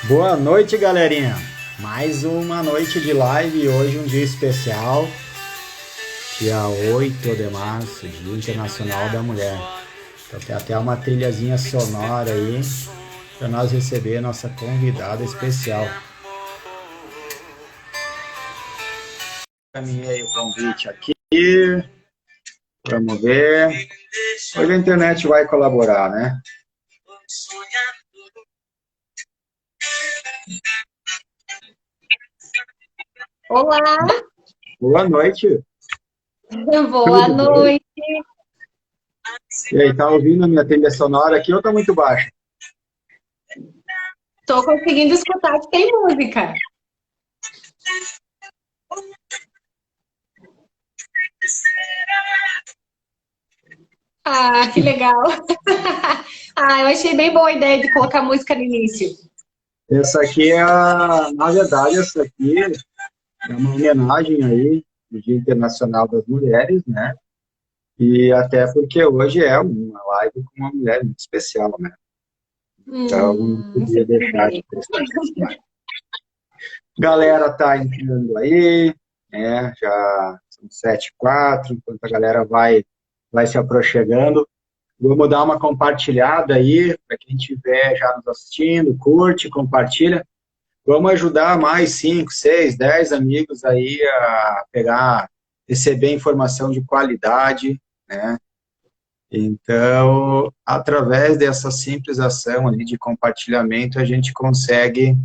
Boa noite, galerinha. Mais uma noite de live e hoje um dia especial, dia 8 de março, Dia Internacional da Mulher. Então tem até uma trilhazinha sonora aí para nós receber a nossa convidada especial. Caminhei o convite aqui, vamos ver. Hoje a internet vai colaborar, né? Olá, Boa noite. boa Tudo bem? noite. E aí, tá ouvindo a minha trilha sonora aqui ou tá muito baixo? Tô conseguindo escutar que tem música. Ah, que legal. Ah, eu achei bem boa a ideia de colocar música no início. Essa aqui na verdade, essa aqui é uma homenagem aí do Dia Internacional das Mulheres, né? E até porque hoje é uma live com uma mulher muito especial, né? Então, não podia Sempre deixar de bem. prestar atenção. Galera tá entrando aí, né? Já são 7h04, enquanto a galera vai se aproximando. Vamos dar uma compartilhada aí, para quem estiver já nos assistindo, curte, compartilha. Vamos ajudar mais 5, 6, 10 amigos aí a pegar, receber informação de qualidade, né? Então, através dessa simples ação ali de compartilhamento, a gente consegue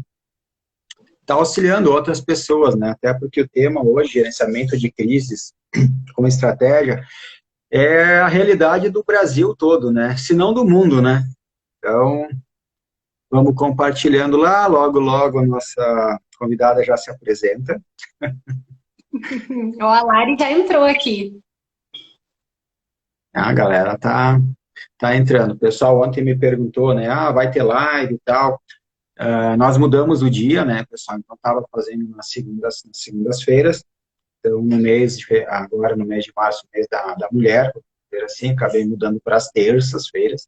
estar auxiliando outras pessoas, né? Até porque o tema hoje, gerenciamento de crises como estratégia, é a realidade do Brasil todo, né? Se não do mundo, né? Então, vamos compartilhando lá, logo, logo a nossa convidada já se apresenta. Ó, a Lari já entrou aqui. A galera tá entrando. O pessoal ontem me perguntou, né? Ah, vai ter live e tal. Nós mudamos o dia, né, pessoal? Então, estava fazendo nas segundas-feiras. Então, agora no mês de março, mês da mulher, vou dizer assim, acabei mudando para as terças-feiras.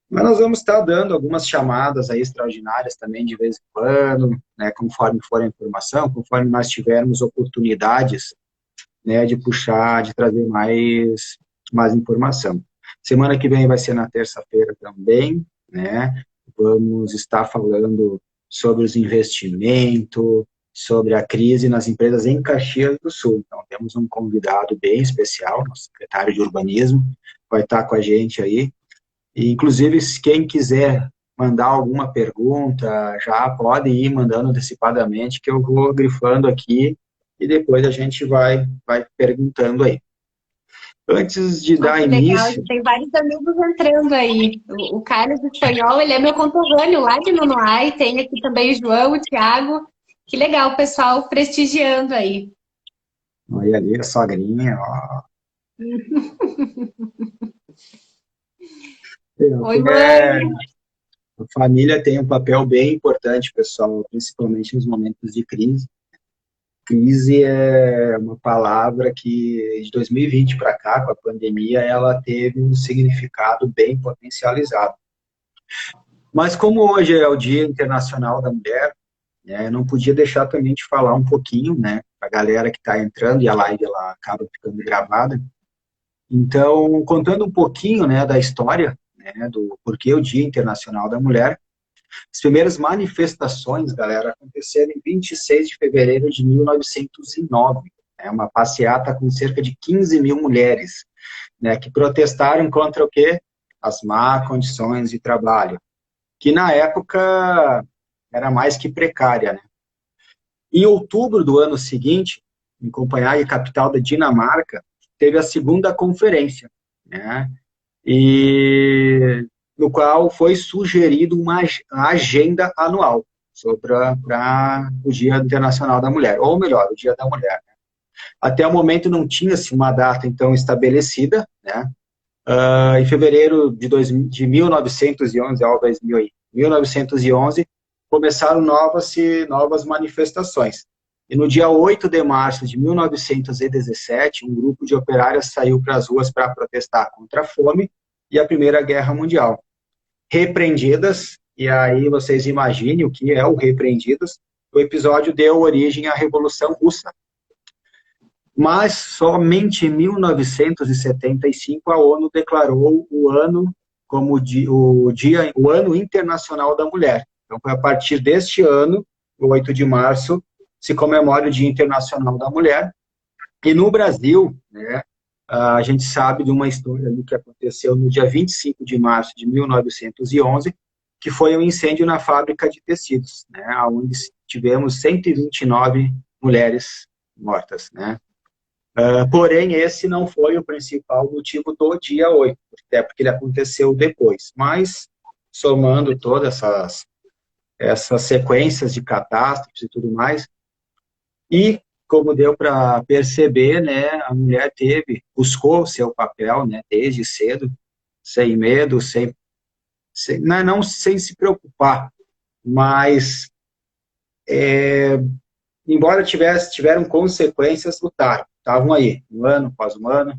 Mas nós vamos estar dando algumas chamadas aí extraordinárias também de vez em quando, né, conforme for a informação, conforme nós tivermos oportunidades, né, de puxar, de trazer mais informação. Semana que vem vai ser na terça-feira também, né? Vamos estar falando sobre os investimentos, sobre a crise nas empresas em Caxias do Sul. Então, temos um convidado bem especial, nosso secretário de Urbanismo, vai estar com a gente aí. E, inclusive, se quem quiser mandar alguma pergunta, já pode ir mandando antecipadamente, que eu vou grifando aqui e depois a gente vai perguntando aí. Antes de Ah, dar que legal. início, Já tem vários amigos entrando aí. O Carlos Espanhol, ele é meu conterrâneo lá de Nonoai. Tem aqui também o João, o Thiago. Que legal, o pessoal prestigiando aí. olha ali a sogrinha, ó. Oi, mãe. A família tem um papel bem importante, pessoal, principalmente nos momentos de crise. Crise é uma palavra que, de 2020 para cá, com a pandemia, ela teve um significado bem potencializado. Mas como hoje é o Dia Internacional da Mulher, né, não podia deixar também de falar um pouquinho, né, para a galera que está entrando, e a live ela acaba ficando gravada. Então, contando um pouquinho, né, da história, né, do porquê o Dia Internacional da Mulher, as primeiras manifestações, galera, aconteceram em 26 de fevereiro de 1909, né, uma passeata com cerca de 15 mil mulheres, né, que protestaram contra o quê? As má condições de trabalho, que na época era mais que precária, né? Em outubro do ano seguinte, em Copenhague, capital da Dinamarca, teve a segunda conferência, né? E no qual foi sugerido uma agenda anual sobre o Dia Internacional da Mulher, ou melhor, o Dia da Mulher. Até o momento não tinha-se uma data, então, estabelecida, né? Em fevereiro de 1911, ó, 2000 aí, 1911, começaram novas manifestações. E no dia 8 de março de 1917, um grupo de operárias saiu para as ruas para protestar contra a fome e a Primeira Guerra Mundial. Repreendidas, e aí vocês imaginem o que é o Repreendidos. O episódio deu origem à Revolução Russa. Mas somente em 1975 a ONU declarou o ano como o Ano Internacional da Mulher. Então, foi a partir deste ano, o 8 de março, se comemora o Dia Internacional da Mulher. E no Brasil, né, a gente sabe de uma história ali que aconteceu no dia 25 de março de 1911, que foi um incêndio na fábrica de tecidos, né, onde tivemos 129 mulheres mortas, né. Porém, esse não foi o principal motivo do dia 8, até porque ele aconteceu depois. Mas, somando todas essas sequências de catástrofes e tudo mais, e como deu para perceber, né, a mulher buscou seu papel, né, desde cedo, sem medo, não sem se preocupar, mas embora tiveram consequências, lutaram. Estavam aí, um ano após um ano.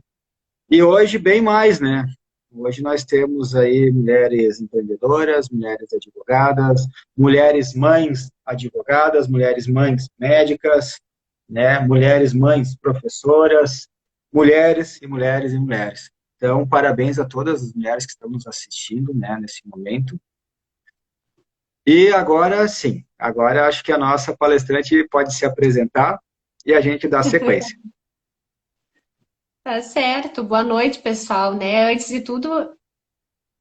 E hoje, bem mais, né? Hoje nós temos aí mulheres empreendedoras, mulheres advogadas, mulheres mães advogadas, mulheres mães médicas, né? Mulheres mães professoras, mulheres e mulheres e mulheres. Então, parabéns a todas as mulheres que estão nos assistindo, né, nesse momento. E agora, sim, agora acho que a nossa palestrante pode se apresentar e a gente dá sequência. Tá certo. Boa noite, pessoal, né? Antes de tudo,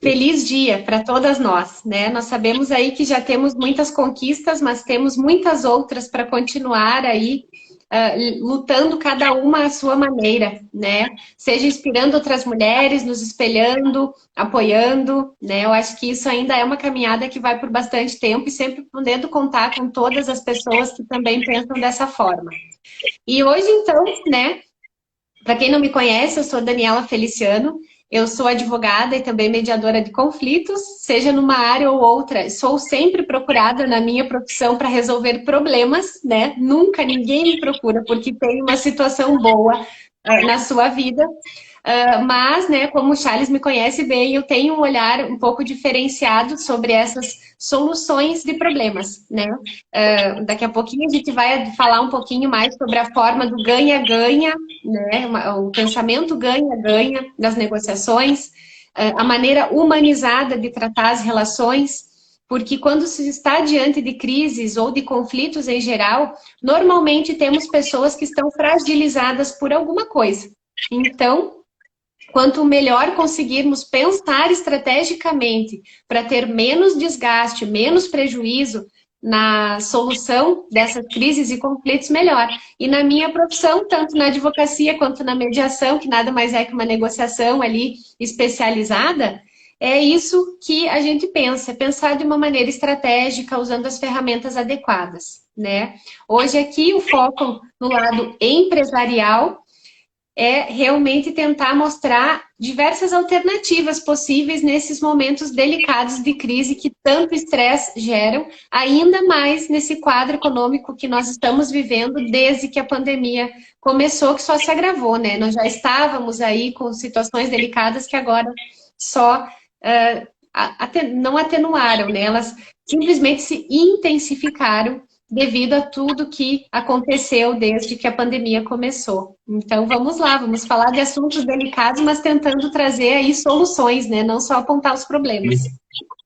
feliz dia para todas nós, né? Nós sabemos aí que já temos muitas conquistas, mas temos muitas outras para continuar aí lutando cada uma à sua maneira, né? Seja inspirando outras mulheres, nos espelhando, apoiando, né? Eu acho que isso ainda é uma caminhada que vai por bastante tempo e sempre podendo contar com todas as pessoas que também pensam dessa forma. E hoje, então, né? Para quem não me conhece, eu sou Daniela Feliciano, eu sou advogada e também mediadora de conflitos, seja numa área ou outra. Sou sempre procurada na minha profissão para resolver problemas, né? Nunca ninguém me procura porque tem uma situação boa na sua vida. Mas, né, como o Charles me conhece bem, eu tenho um olhar um pouco diferenciado sobre essas soluções de problemas, né? Daqui a pouquinho a gente vai falar um pouquinho mais sobre a forma do ganha-ganha, né? O pensamento ganha-ganha das negociações, a maneira humanizada de tratar as relações, porque quando se está diante de crises ou de conflitos em geral, normalmente temos pessoas que estão fragilizadas por alguma coisa. Então, quanto melhor conseguirmos pensar estrategicamente para ter menos desgaste, menos prejuízo na solução dessas crises e conflitos, melhor. E na minha profissão, tanto na advocacia quanto na mediação, que nada mais é que uma negociação ali especializada, é isso que a gente pensa, pensar de uma maneira estratégica, usando as ferramentas adequadas, né? Hoje aqui o foco no lado empresarial é realmente tentar mostrar diversas alternativas possíveis nesses momentos delicados de crise que tanto estresse geram, ainda mais nesse quadro econômico que nós estamos vivendo desde que a pandemia começou, que só se agravou, né? Nós já estávamos aí com situações delicadas que agora só não atenuaram, né? Elas simplesmente se intensificaram devido a tudo que aconteceu desde que a pandemia começou. Então, vamos lá, vamos falar de assuntos delicados, mas tentando trazer aí soluções, né? Não só apontar os problemas.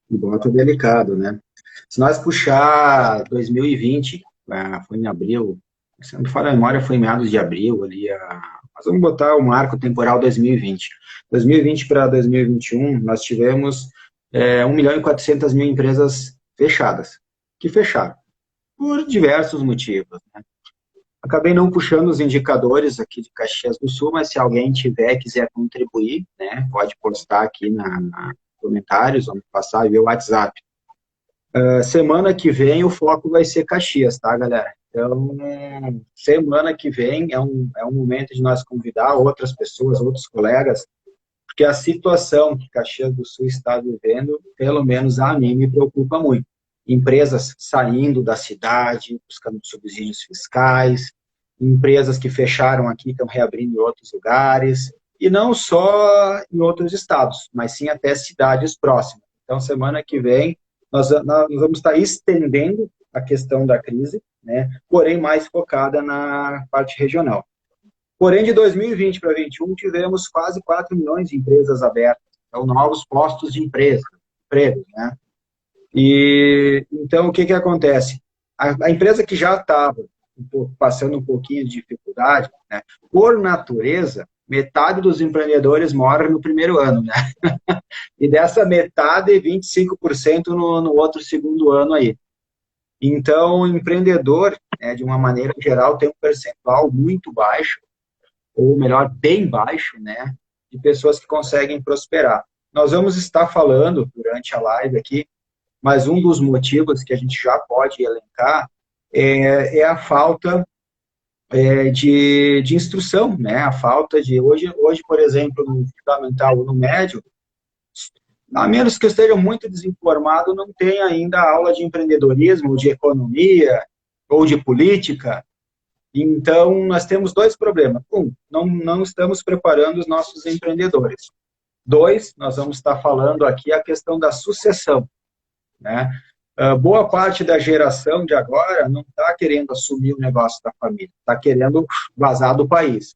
Bota delicado, né? Se nós puxar 2020, foi em abril, se não me falha a memória, foi em meados de abril, ali, mas vamos botar o marco temporal 2020. 2020 para 2021, nós tivemos 1.400.000 empresas fechadas, que fecharam por diversos motivos, né? Acabei não puxando os indicadores aqui de Caxias do Sul, mas se alguém quiser contribuir, né, pode postar aqui na comentários, vamos passar via WhatsApp. Semana que vem o foco vai ser Caxias, tá, galera? Então, semana que vem é um momento de nós convidar outras pessoas, outros colegas, porque a situação que Caxias do Sul está vivendo, pelo menos a mim, me preocupa muito. Empresas saindo da cidade, buscando subsídios fiscais, empresas que fecharam aqui estão reabrindo em outros lugares, e não só em outros estados, mas sim até cidades próximas. Então, semana que vem, nós vamos estar estendendo a questão da crise, né? Porém mais focada na parte regional. Porém, de 2020 para 2021, tivemos quase 4 milhões de empresas abertas, então novos postos de empregos, né? E então o que acontece? A empresa que já estava passando um pouquinho de dificuldade, né? Por natureza, metade dos empreendedores morre no primeiro ano, né? E dessa metade, 25% no outro segundo ano aí. Então, o empreendedor, né, de uma maneira geral, tem um percentual muito baixo, ou melhor, bem baixo, né, de pessoas que conseguem prosperar. Nós vamos estar falando durante a live aqui, mas um dos motivos que a gente já pode elencar é a falta de instrução, né? A falta de... Hoje, por exemplo, no fundamental ou no médio, a menos que eu esteja muito desinformado, não tem ainda aula de empreendedorismo, de economia ou de política. Então, nós temos dois problemas. Um, não estamos preparando os nossos empreendedores. Dois, nós vamos estar falando aqui a questão da sucessão, né? Boa parte da geração de agora não está querendo assumir o negócio da família, está querendo vazar do país.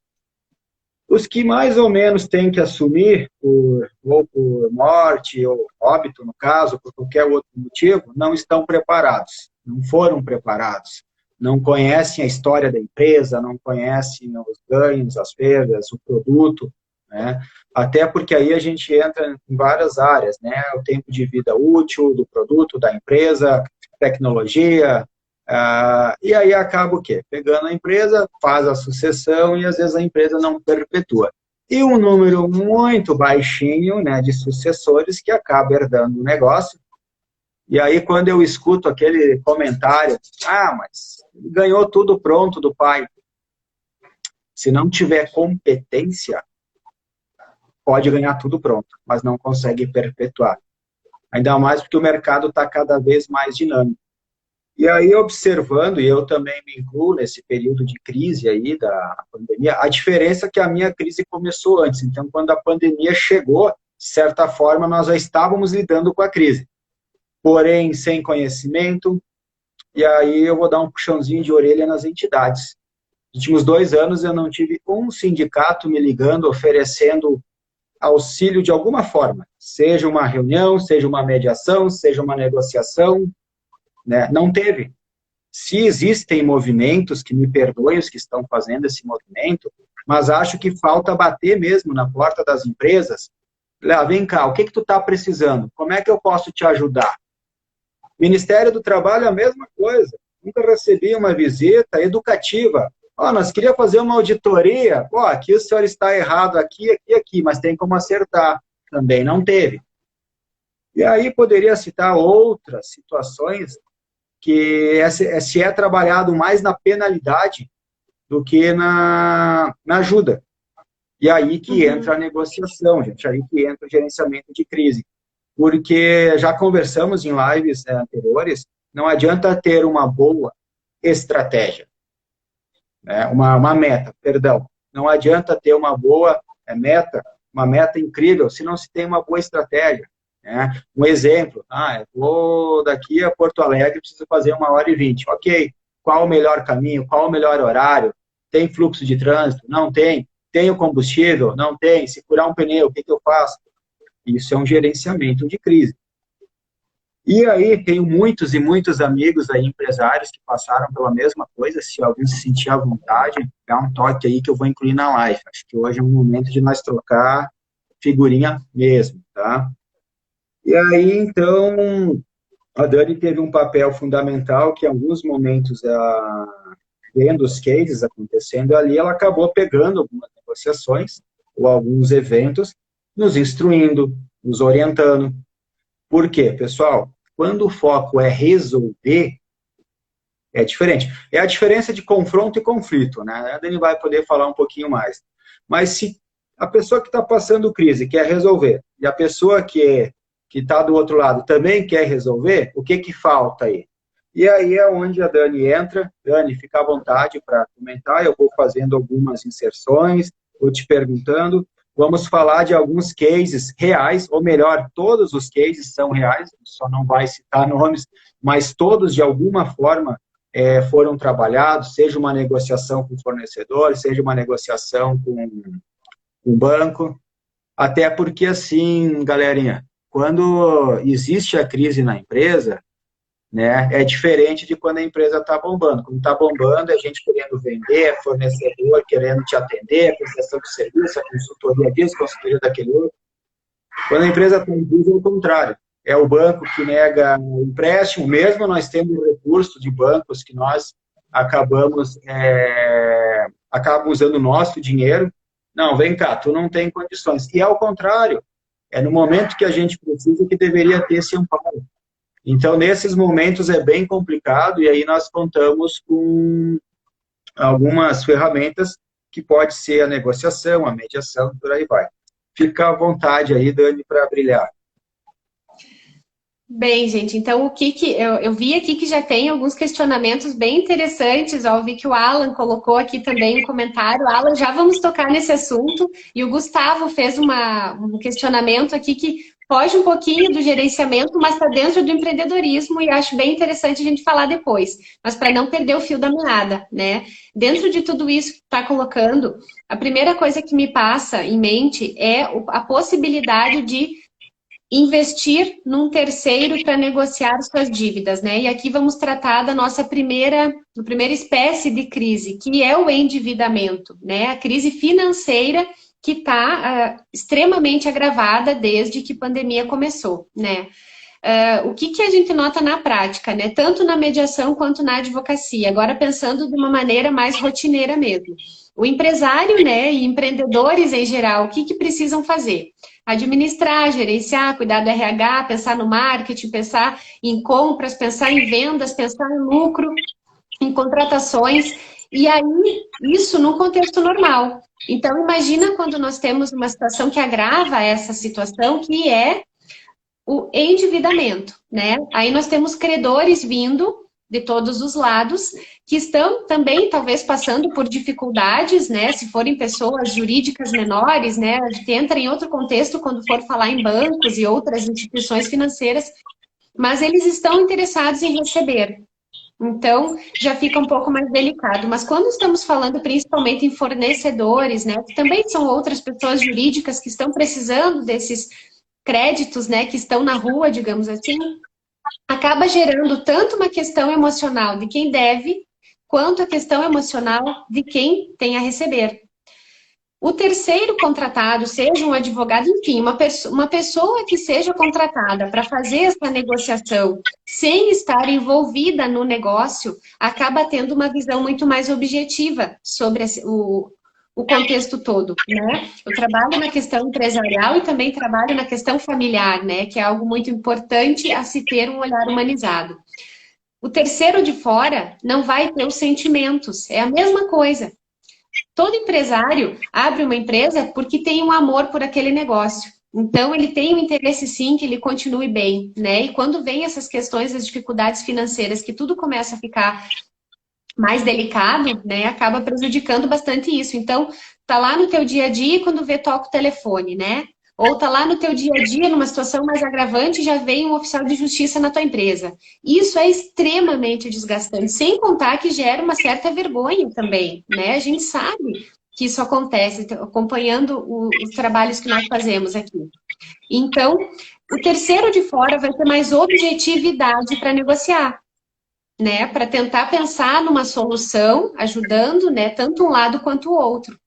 Os que mais ou menos têm que assumir, ou por morte, ou óbito, no caso, por qualquer outro motivo, não estão preparados, não foram preparados, não conhecem a história da empresa, não conhecem os ganhos, as perdas, o produto, né? Até porque aí a gente entra em várias áreas, né? O tempo de vida útil do produto, da empresa, tecnologia, e aí acaba o quê? Pegando a empresa, faz a sucessão e às vezes a empresa não perpetua. E um número muito baixinho, né, de sucessores que acaba herdando o negócio. E aí quando eu escuto aquele comentário, mas ganhou tudo pronto do pai. Se não tiver competência, pode ganhar tudo pronto, mas não consegue perpetuar. Ainda mais porque o mercado está cada vez mais dinâmico. E aí, observando, e eu também me incluo nesse período de crise aí da pandemia, a diferença é que a minha crise começou antes. Então, quando a pandemia chegou, de certa forma, nós já estávamos lidando com a crise. Porém, sem conhecimento, e aí eu vou dar um puxãozinho de orelha nas entidades. Nos últimos 2 anos, eu não tive um sindicato me ligando, oferecendo auxílio de alguma forma. Seja uma reunião, seja uma mediação, seja uma negociação, né? Não teve. Se existem movimentos, que me perdoem os que estão fazendo esse movimento, mas acho que falta bater mesmo na porta das empresas. Vem cá, o que tu está precisando? Como é que eu posso te ajudar? Ministério do Trabalho é a mesma coisa. Nunca recebi uma visita educativa. Nós queríamos fazer uma auditoria. Aqui o senhor está errado, aqui, mas tem como acertar. Também não teve. E aí poderia citar outras situações que se é trabalhado mais na penalidade do que na ajuda. E aí que entra a negociação, gente, aí que entra o gerenciamento de crise. Porque já conversamos em lives anteriores, não adianta ter uma boa estratégia, né? Uma meta, perdão. Não adianta ter uma boa meta, uma meta incrível, se não se tem uma boa estratégia. Um exemplo, eu vou daqui a Porto Alegre, preciso fazer 1h20. Ok, qual o melhor caminho, qual o melhor horário? Tem fluxo de trânsito? Não tem. Tem o combustível? Não tem. Se furar um pneu, o que eu faço? Isso é um gerenciamento de crise. E aí, tenho muitos e muitos amigos aí, empresários, que passaram pela mesma coisa. Se alguém se sentir à vontade, dá um toque aí que eu vou incluir na live. Acho que hoje é um momento de nós trocar figurinha mesmo, tá? E aí, então, a Dani teve um papel fundamental que, em alguns momentos, vendo os cases acontecendo ali, ela acabou pegando algumas negociações ou alguns eventos, nos instruindo, nos orientando. Por quê, pessoal? Quando o foco é resolver, é diferente. É a diferença de confronto e conflito, né? A Dani vai poder falar um pouquinho mais. Mas se a pessoa que está passando crise quer resolver, e a pessoa que está do outro lado também quer resolver, o que falta aí? E aí é onde a Dani entra. Dani, fica à vontade para comentar, eu vou fazendo algumas inserções, vou te perguntando, Vamos falar de alguns cases reais, ou melhor, todos os cases são reais, só não vai citar nomes, mas todos, de alguma forma, foram trabalhados, seja uma negociação com o fornecedor, seja uma negociação com o banco, até porque, assim, galerinha, quando existe a crise na empresa, né, é diferente de quando a empresa está bombando. Quando está bombando, é gente querendo vender, é fornecedor querendo te atender, é prestação de serviço, é consultoria disso, consultoria daquele outro. Quando a empresa está em crise, é o contrário. É o banco que nega o empréstimo, mesmo nós temos recurso de bancos que nós acabamos usando o nosso dinheiro. Não, vem cá, tu não tem condições. E ao contrário, é no momento que a gente precisa que deveria ter esse amparo. Então, nesses momentos é bem complicado e aí nós contamos com algumas ferramentas que pode ser a negociação, a mediação, por aí vai. Fica à vontade aí, Dani, para brilhar. Bem, gente, então eu vi aqui que já tem alguns questionamentos bem interessantes. Ó, eu vi que o Alan colocou aqui também um comentário. Alan, já vamos tocar nesse assunto. E o Gustavo fez um questionamento aqui que foge um pouquinho do gerenciamento, mas está dentro do empreendedorismo e acho bem interessante a gente falar depois. Mas para não perder o fio da meada, né? Dentro de tudo isso que está colocando, a primeira coisa que me passa em mente é a possibilidade de investir num terceiro para negociar suas dívidas, né? E aqui vamos tratar da nossa primeira espécie de crise, que é o endividamento, né? A crise financeira que está extremamente agravada desde que a pandemia começou, né? O que a gente nota na prática, né? Tanto na mediação quanto na advocacia. Agora pensando de uma maneira mais rotineira mesmo. O empresário, né, e empreendedores em geral, o que precisam fazer? Administrar, gerenciar, cuidar do RH, pensar no marketing, pensar em compras, pensar em vendas, pensar em lucro, em contratações. E aí, isso num contexto normal. Então, imagina quando nós temos uma situação que agrava essa situação, que é o endividamento, né? Aí nós temos credores vindo de todos os lados, que estão também, talvez, passando por dificuldades, né? Se forem pessoas jurídicas menores, né? A gente entra em outro contexto quando for falar em bancos e outras instituições financeiras, mas eles estão interessados em receber. Então, já fica um pouco mais delicado. Mas quando estamos falando principalmente em fornecedores, né? Que também são outras pessoas jurídicas que estão precisando desses créditos, né? Que estão na rua, digamos assim, acaba gerando tanto uma questão emocional de quem deve, quanto a questão emocional de quem tem a receber. O terceiro contratado, seja um advogado, enfim, uma pessoa que seja contratada para fazer essa negociação sem estar envolvida no negócio, acaba tendo uma visão muito mais objetiva sobre o contexto todo, né? Eu trabalho na questão empresarial e também trabalho na questão familiar, né? Que é algo muito importante a se ter um olhar humanizado. O terceiro de fora não vai ter os sentimentos, é a mesma coisa. Todo empresário abre uma empresa porque tem um amor por aquele negócio. Então, ele tem um interesse, sim, que ele continue bem, né? E quando vem essas questões, as dificuldades financeiras, que tudo começa a ficar mais delicado, né? Acaba prejudicando bastante isso. Então, tá lá no teu dia a dia, quando vê, toca o telefone, né? Ou tá lá no teu dia a dia, numa situação mais agravante, já vem um oficial de justiça na tua empresa. Isso é extremamente desgastante, sem contar que gera uma certa vergonha também, né? A gente sabe que isso acontece, acompanhando os trabalhos que nós fazemos aqui. Então, o terceiro de fora vai ter mais objetividade para negociar, né? Para tentar pensar numa solução, ajudando, né? Tanto um lado quanto o outro.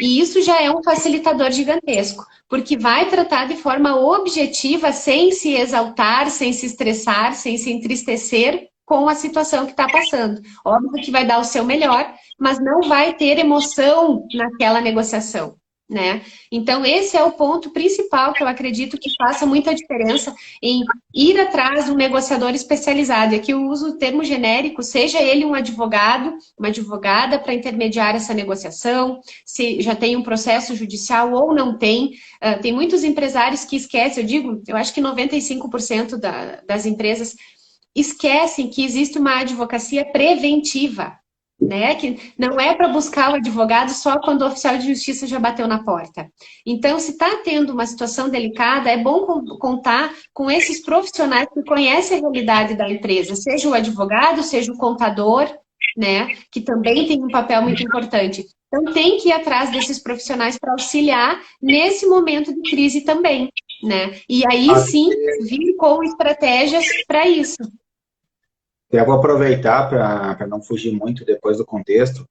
E isso já é um facilitador gigantesco, porque vai tratar de forma objetiva, sem se exaltar, sem se estressar, sem se entristecer com a situação que está passando. Óbvio que vai dar o seu melhor, mas não vai ter emoção naquela negociação, né? Então, esse é o ponto principal que eu acredito que faça muita diferença em ir atrás de um negociador especializado. E aqui eu uso o termo genérico, seja ele um advogado, uma advogada para intermediar essa negociação, se já tem um processo judicial ou não tem. Tem muitos empresários que esquecem, eu acho que 95% das empresas esquecem que existe uma advocacia preventiva, né? Que não é para buscar o advogado só quando o oficial de justiça já bateu na porta. Então, se está tendo uma situação delicada, é bom contar com esses profissionais que conhecem a realidade da empresa, seja o advogado, seja o contador, né? Que também tem um papel muito importante. Então, tem que ir atrás desses profissionais para auxiliar nesse momento de crise também, né? E aí sim, vir com estratégias para isso. Eu vou aproveitar para não fugir muito depois do contexto.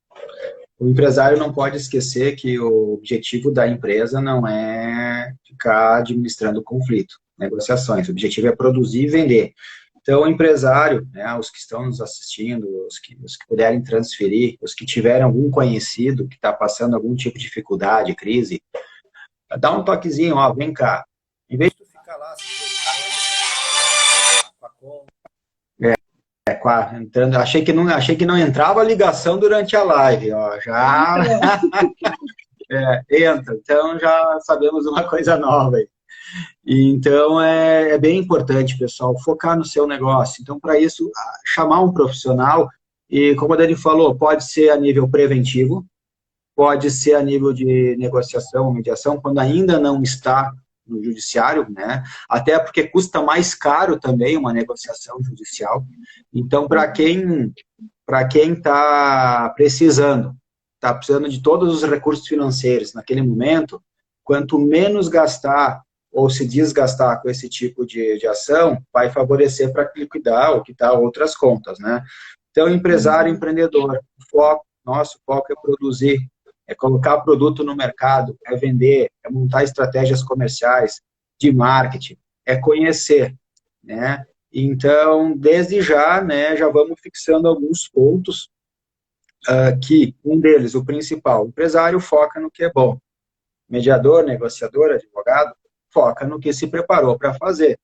O empresário não pode esquecer que o objetivo da empresa não é ficar administrando conflito, negociações. O objetivo é produzir e vender. Então, o empresário, né, os que estão nos assistindo, os que puderem transferir, os que tiverem algum conhecido que está passando algum tipo de dificuldade, crise, dá um toquezinho, ó, vem cá. Em vez de tu ficar lá entrando, achei que não entrava a ligação durante a live, ó, já entra. Então já sabemos uma coisa nova aí. Então, é bem importante, pessoal, focar no seu negócio. Então, para isso, chamar um profissional, e como a Dani falou, pode ser a nível preventivo, pode ser a nível de negociação ou mediação, quando ainda não está no judiciário, né? Até porque custa mais caro também uma negociação judicial. Então, para quem está precisando de todos os recursos financeiros naquele momento, quanto menos gastar ou se desgastar com esse tipo de ação, vai favorecer para liquidar ou quitar outras contas, né? Então, empresário, empreendedor, nosso foco é produzir, é colocar produto no mercado, é vender, é montar estratégias comerciais, de marketing, é conhecer, né? Então, desde já, né, já vamos fixando alguns pontos que, um deles, o principal, o empresário foca no que é bom. Mediador, negociador, advogado, foca no que se preparou para fazer.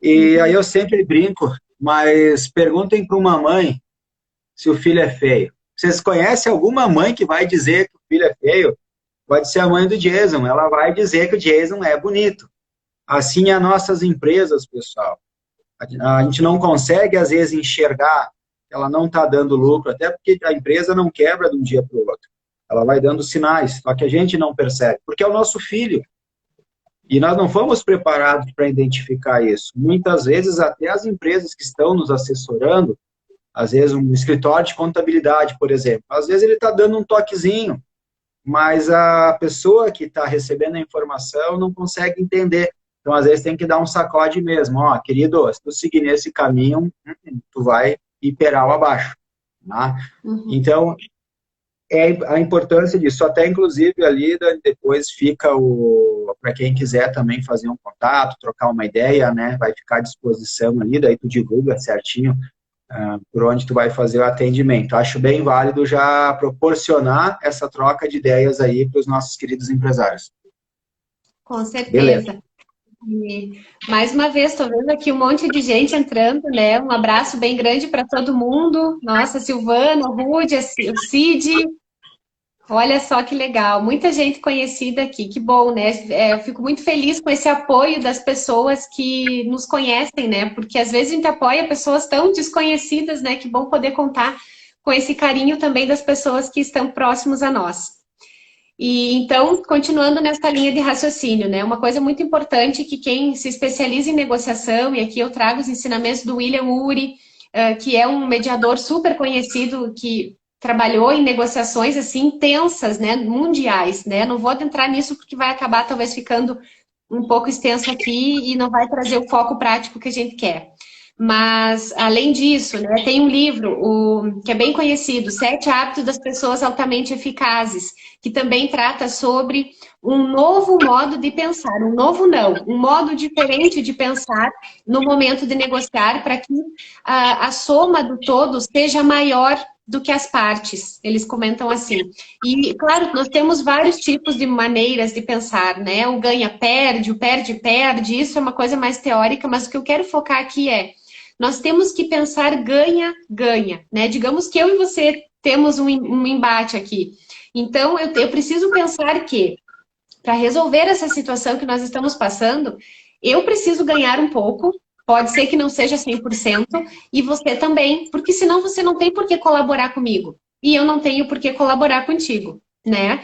E aí eu sempre brinco, mas perguntem para uma mãe se o filho é feio. Vocês conhecem alguma mãe que vai dizer que o filho é feio? Pode ser a mãe do Jason, ela vai dizer que o Jason é bonito. Assim é as nossas empresas, pessoal. A gente não consegue, às vezes, enxergar que ela não está dando lucro, até porque a empresa não quebra de um dia para o outro. Ela vai dando sinais, só que a gente não percebe, porque é o nosso filho. E nós não fomos preparados para identificar isso. Muitas vezes, até as empresas que estão nos assessorando, às vezes um escritório de contabilidade, por exemplo, às vezes ele está dando um toquezinho, mas a pessoa que está recebendo a informação não consegue entender. Então, às vezes, tem que dar um sacode mesmo. Ó, querido, se tu seguir nesse caminho, tu vai hiperar abaixo. Tá? Então, é a importância disso. Até, inclusive, ali, depois fica para quem quiser também fazer um contato, trocar uma ideia, né? Vai ficar à disposição ali, daí tu divulga certinho por onde tu vai fazer o atendimento. Acho bem válido já proporcionar essa troca de ideias aí para os nossos queridos empresários. Com certeza. Beleza. E, mais uma vez, estou vendo aqui um monte de gente entrando, né? Um abraço bem grande para todo mundo. Nossa, Silvana, o Rude, o Cid. Olha só que legal. Muita gente conhecida aqui. Que bom, né? Eu fico muito feliz com esse apoio das pessoas que nos conhecem, né? Porque às vezes a gente apoia pessoas tão desconhecidas, né? Que bom poder contar com esse carinho também das pessoas que estão próximos a nós. E então, continuando nessa linha de raciocínio, né? Uma coisa muito importante que quem se especializa em negociação, e aqui eu trago os ensinamentos do William Ury, que é um mediador super conhecido que trabalhou em negociações assim tensas, né, mundiais, né? Não vou adentrar nisso porque vai acabar talvez ficando um pouco extenso aqui e não vai trazer o foco prático que a gente quer. Mas, além disso, né, tem um livro que é bem conhecido, 7 Hábitos das Pessoas Altamente Eficazes, que também trata sobre um novo modo de pensar, um modo diferente de pensar no momento de negociar para que a soma do todo seja maior do que as partes, eles comentam assim. E, claro, nós temos vários tipos de maneiras de pensar, né? O ganha-perde, o perde-perde, isso é uma coisa mais teórica, mas o que eu quero focar aqui nós temos que pensar ganha-ganha, né? Digamos que eu e você temos um embate aqui. Então, eu preciso pensar que, para resolver essa situação que nós estamos passando, eu preciso ganhar um pouco, pode ser que não seja 100%, e você também, porque senão você não tem por que colaborar comigo. e eu não tenho por que colaborar contigo, né?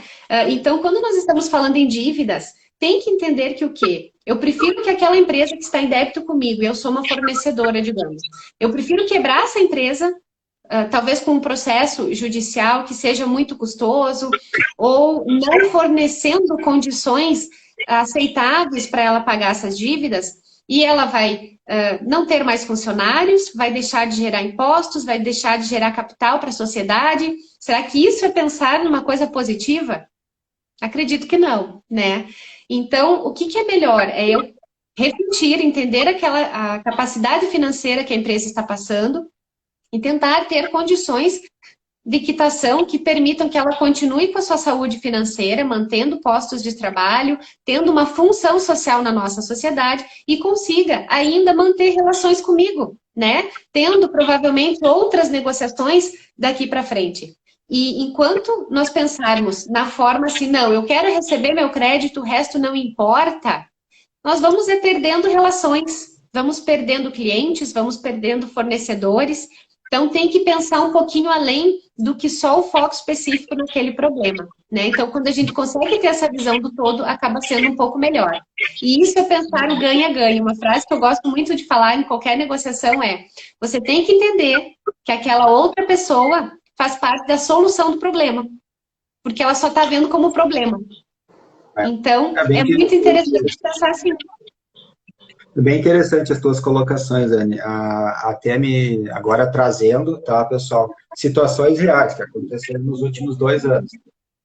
Então, quando nós estamos falando em dívidas, tem que entender que o quê? Eu prefiro que aquela empresa que está em débito comigo, eu sou uma fornecedora, digamos, eu prefiro quebrar essa empresa, talvez com um processo judicial que seja muito custoso, ou não fornecendo condições aceitáveis para ela pagar essas dívidas, e ela vai não ter mais funcionários, vai deixar de gerar impostos, vai deixar de gerar capital para a sociedade. Será que isso é pensar numa coisa positiva? Acredito que não, né? Então, o que é melhor? É eu refletir, entender a capacidade financeira que a empresa está passando e tentar ter condições de quitação que permitam que ela continue com a sua saúde financeira, mantendo postos de trabalho, tendo uma função social na nossa sociedade e consiga ainda manter relações comigo, né? Tendo provavelmente outras negociações daqui para frente. E enquanto nós pensarmos na forma assim, não, eu quero receber meu crédito, o resto não importa, nós vamos perdendo relações, vamos perdendo clientes, vamos perdendo fornecedores. Então, tem que pensar um pouquinho além do que só o foco específico naquele problema, né? Então, quando a gente consegue ter essa visão do todo, acaba sendo um pouco melhor. E isso é pensar o ganha-ganha. Uma frase que eu gosto muito de falar em qualquer negociação é: você tem que entender que aquela outra pessoa faz parte da solução do problema, porque ela só está vendo como problema. Então, é muito interessante pensar assim. Bem interessante as tuas colocações, Anne. Até me agora trazendo, tá, pessoal, situações reais que aconteceram nos últimos 2 anos.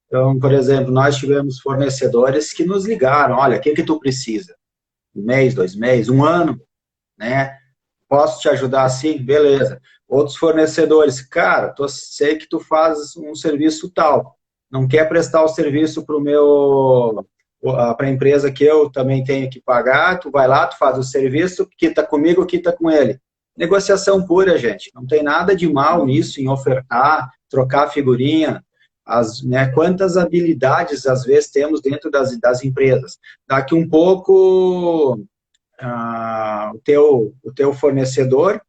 Então, por exemplo, nós tivemos fornecedores que nos ligaram, olha, o que tu precisa? 1 mês, 2 meses, 1 ano, né? Posso te ajudar assim? Beleza. Outros fornecedores, cara, sei que tu faz um serviço tal, não quer prestar o serviço para a empresa que eu também tenho que pagar, tu vai lá, tu faz o serviço, quita comigo, quita com ele. Negociação pura, gente. Não tem nada de mal nisso, em ofertar, trocar figurinha. Né, quantas habilidades, às vezes, temos dentro das empresas. Daqui um pouco, o teu fornecedor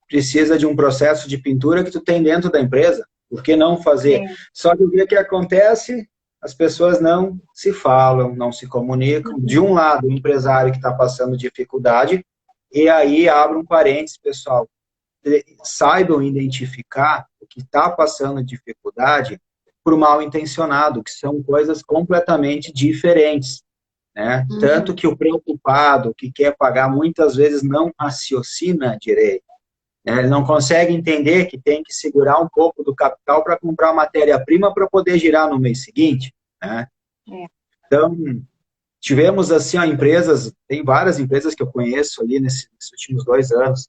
precisa de um processo de pintura que tu tem dentro da empresa. Por que não fazer? Só que o que acontece? As pessoas não se falam, não se comunicam. De um lado, o empresário que está passando dificuldade, e aí abre um parênteses, pessoal, saibam identificar o que está passando dificuldade por mal intencionado, que são coisas completamente diferentes, né? Tanto que o preocupado, que quer pagar, muitas vezes não raciocina direito. Ele não consegue entender que tem que segurar um pouco do capital para comprar matéria-prima para poder girar no mês seguinte, né? Então, tivemos assim, empresas, tem várias empresas que eu conheço ali nesses últimos 2 anos,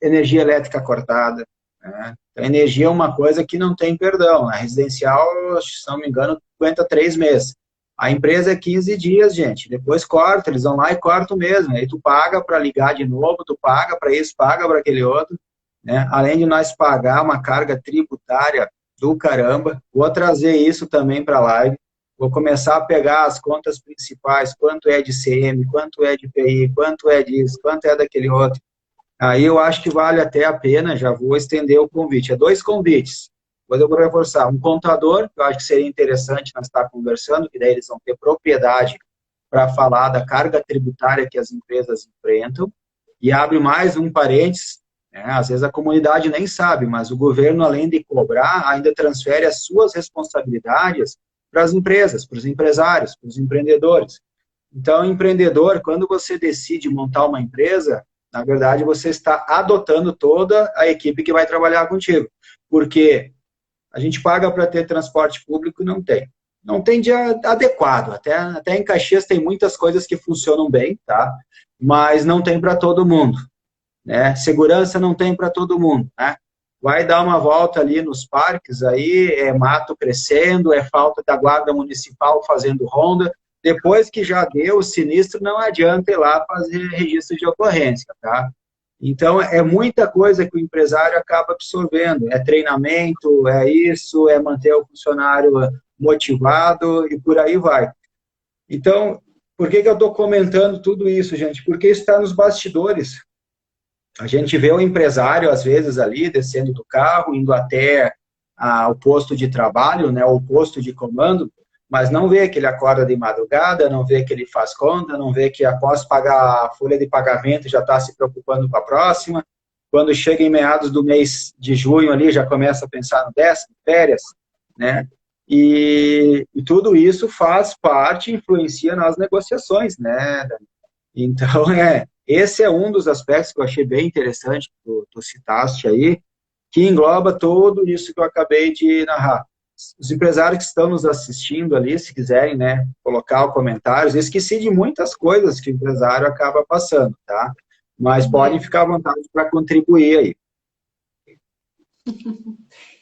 energia elétrica cortada, né? A energia é uma coisa que não tem perdão. Na residencial, se não me engano, aguenta 3 meses. A empresa é 15 dias, gente. Depois corta, eles vão lá e cortam mesmo. Aí tu paga para ligar de novo, tu paga para isso, paga para aquele outro, né? Além de nós pagar uma carga tributária do caramba, vou trazer isso também para a live. Vou começar a pegar as contas principais, quanto é de CM, quanto é de PI, quanto é disso, quanto é daquele outro. Aí eu acho que vale até a pena, já vou estender o convite. 2 convites. Depois eu vou reforçar. Um contador, que eu acho que seria interessante nós estar conversando, que daí eles vão ter propriedade para falar da carga tributária que as empresas enfrentam. E abre mais um parênteses, né? Às vezes a comunidade nem sabe, mas o governo, além de cobrar, ainda transfere as suas responsabilidades para as empresas, para os empresários, para os empreendedores. Então, empreendedor, quando você decide montar uma empresa, na verdade, você está adotando toda a equipe que vai trabalhar contigo. Porque a gente paga para ter transporte público e não tem. Não tem de adequado. Até em Caxias tem muitas coisas que funcionam bem, tá? Mas não tem para todo mundo, né? Segurança não tem para todo mundo, né? Vai dar uma volta ali nos parques, aí é mato crescendo, é falta da guarda municipal fazendo ronda. Depois que já deu o sinistro, não adianta ir lá fazer registro de ocorrência, tá? Então, é muita coisa que o empresário acaba absorvendo. É treinamento, é isso, é manter o funcionário motivado e por aí vai. Então, por que eu estou comentando tudo isso, gente? Porque isso está nos bastidores. A gente vê o empresário, às vezes, ali, descendo do carro, indo até o posto de trabalho, né, o posto de comando, mas não vê que ele acorda de madrugada, não vê que ele faz conta, não vê que após pagar a folha de pagamento já está se preocupando com a próxima. Quando chega em meados do mês de junho ali, já começa a pensar no 10º, férias, né? E tudo isso faz parte, influencia nas negociações, né? Então, esse é um dos aspectos que eu achei bem interessante, que tu citaste aí, que engloba tudo isso que eu acabei de narrar. Os empresários que estão nos assistindo ali, se quiserem, né, colocar comentários, eu esqueci de muitas coisas que o empresário acaba passando, tá? Mas podem ficar à vontade para contribuir aí.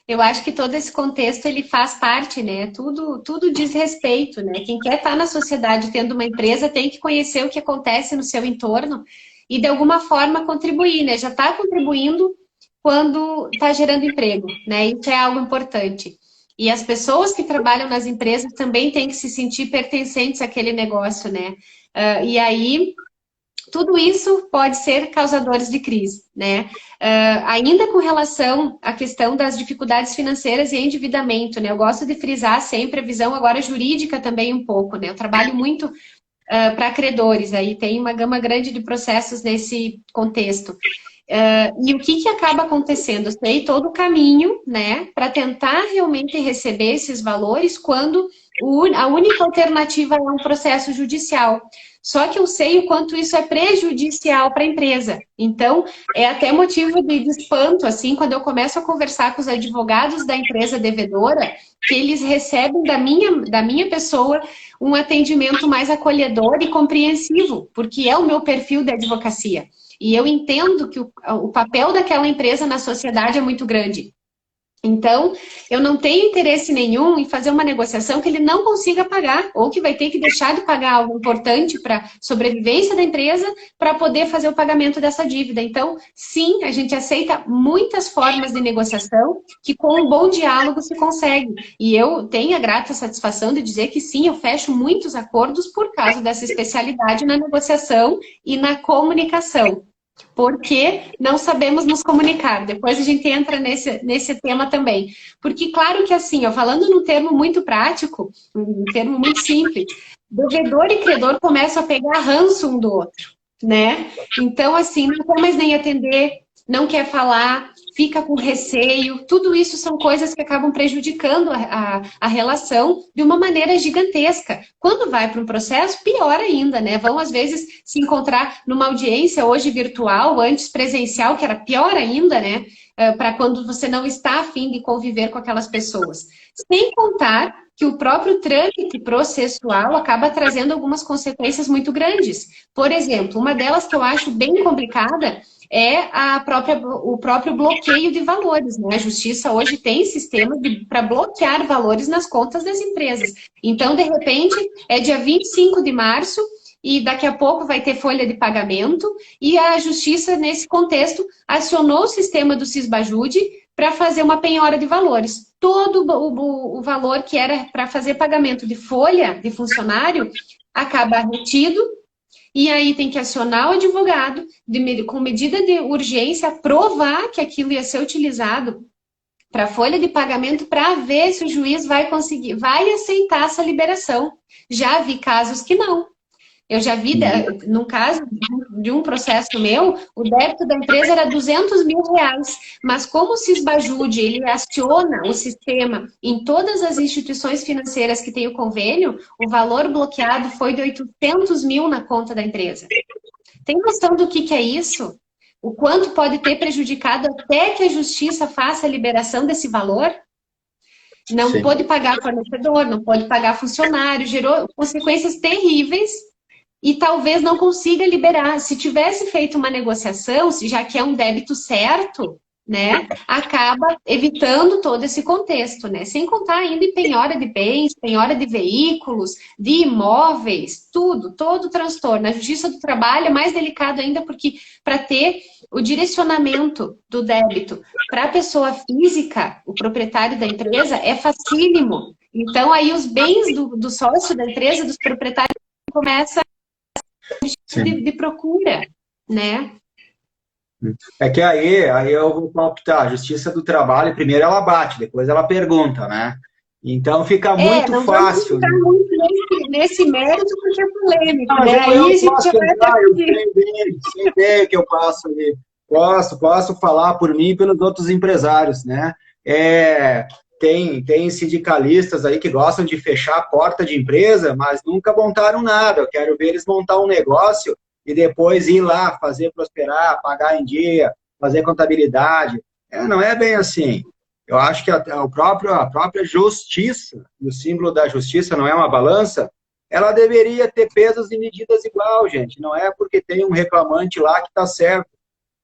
Eu acho que todo esse contexto, ele faz parte, né? Tudo diz respeito, né? Quem quer estar na sociedade tendo uma empresa tem que conhecer o que acontece no seu entorno e, de alguma forma, contribuir, né? Já está contribuindo quando está gerando emprego, né? Isso é algo importante. E as pessoas que trabalham nas empresas também têm que se sentir pertencentes àquele negócio, né? E aí, tudo isso pode ser causadores de crise, né? Ainda com relação à questão das dificuldades financeiras e endividamento, né? Eu gosto de frisar sempre a visão agora jurídica também um pouco, né? Eu trabalho muito para credores, aí tem uma gama grande de processos nesse contexto. E o que acaba acontecendo? Eu sei todo o caminho, né, para tentar realmente receber esses valores quando a única alternativa é um processo judicial. Só que eu sei o quanto isso é prejudicial para a empresa. Então, é até motivo de espanto, assim, quando eu começo a conversar com os advogados da empresa devedora, que eles recebem da minha pessoa um atendimento mais acolhedor e compreensivo, porque é o meu perfil de advocacia. E eu entendo que o papel daquela empresa na sociedade é muito grande. Então, eu não tenho interesse nenhum em fazer uma negociação que ele não consiga pagar, ou que vai ter que deixar de pagar algo importante para a sobrevivência da empresa para poder fazer o pagamento dessa dívida. Então, sim, a gente aceita muitas formas de negociação que com um bom diálogo se consegue. E eu tenho a grata satisfação de dizer que sim, eu fecho muitos acordos por causa dessa especialidade na negociação e na comunicação. Porque não sabemos nos comunicar. Depois a gente entra nesse tema também. Porque, claro que assim, ó, falando num termo muito prático, um termo muito simples, devedor e credor começam a pegar ranço um do outro, né? Então, assim, não quer mais nem atender, não quer falar, fica com receio. Tudo isso são coisas que acabam prejudicando a relação de uma maneira gigantesca. Quando vai para um processo, pior ainda, né? Vão, às vezes, se encontrar numa audiência hoje virtual, antes presencial, que era pior ainda, né? Para quando você não está a fim de conviver com aquelas pessoas. Sem contar que o próprio trâmite processual acaba trazendo algumas consequências muito grandes. Por exemplo, uma delas que eu acho bem complicada é o próprio bloqueio de valores, né? A Justiça hoje tem sistema para bloquear valores nas contas das empresas. Então, de repente, é dia 25 de março e daqui a pouco vai ter folha de pagamento e a Justiça, nesse contexto, acionou o sistema do Sisbajude para fazer uma penhora de valores. Todo o valor que era para fazer pagamento de folha de funcionário acaba retido. E aí tem que acionar o advogado, com medida de urgência, provar que aquilo ia ser utilizado para folha de pagamento para ver se o juiz vai aceitar essa liberação. Já vi casos que não. Eu já vi, num caso de um processo meu, o débito da empresa era 200 mil reais, mas como o Sisbajude, ele aciona o sistema em todas as instituições financeiras que têm o convênio, o valor bloqueado foi de 800 mil na conta da empresa. Tem noção do que é isso? O quanto pode ter prejudicado até que a justiça faça a liberação desse valor? Não pôde pagar fornecedor, não pôde pagar funcionário, gerou consequências terríveis. E talvez não consiga liberar. Se tivesse feito uma negociação, já que é um débito certo, né, acaba evitando todo esse contexto, né? Sem contar ainda em penhora de bens, penhora de veículos, de imóveis, todo o transtorno. A Justiça do Trabalho é mais delicado ainda porque para ter o direcionamento do débito para a pessoa física, o proprietário da empresa, é facílimo. Então aí os bens do sócio da empresa, dos proprietários, começam de procura, né? É que aí eu vou palpitar. A Justiça do Trabalho, primeiro ela bate, depois ela pergunta, né? Então fica muito Não vamos fácil, entrar né? muito nesse mérito, porque é Não, polêmico, mas né? eu Aí a gente já posso vai entrar, eu partir. sei bem que eu posso, posso falar por mim e pelos outros empresários, né? É, tem sindicalistas aí que gostam de fechar a porta de empresa, mas nunca montaram nada. Eu quero ver eles montar um negócio e depois ir lá fazer prosperar, pagar em dia, fazer contabilidade. Não é bem assim. Eu acho que a própria justiça, o símbolo da justiça não é uma balança, ela deveria ter pesos e medidas igual, gente. Não é porque tem um reclamante lá que está certo.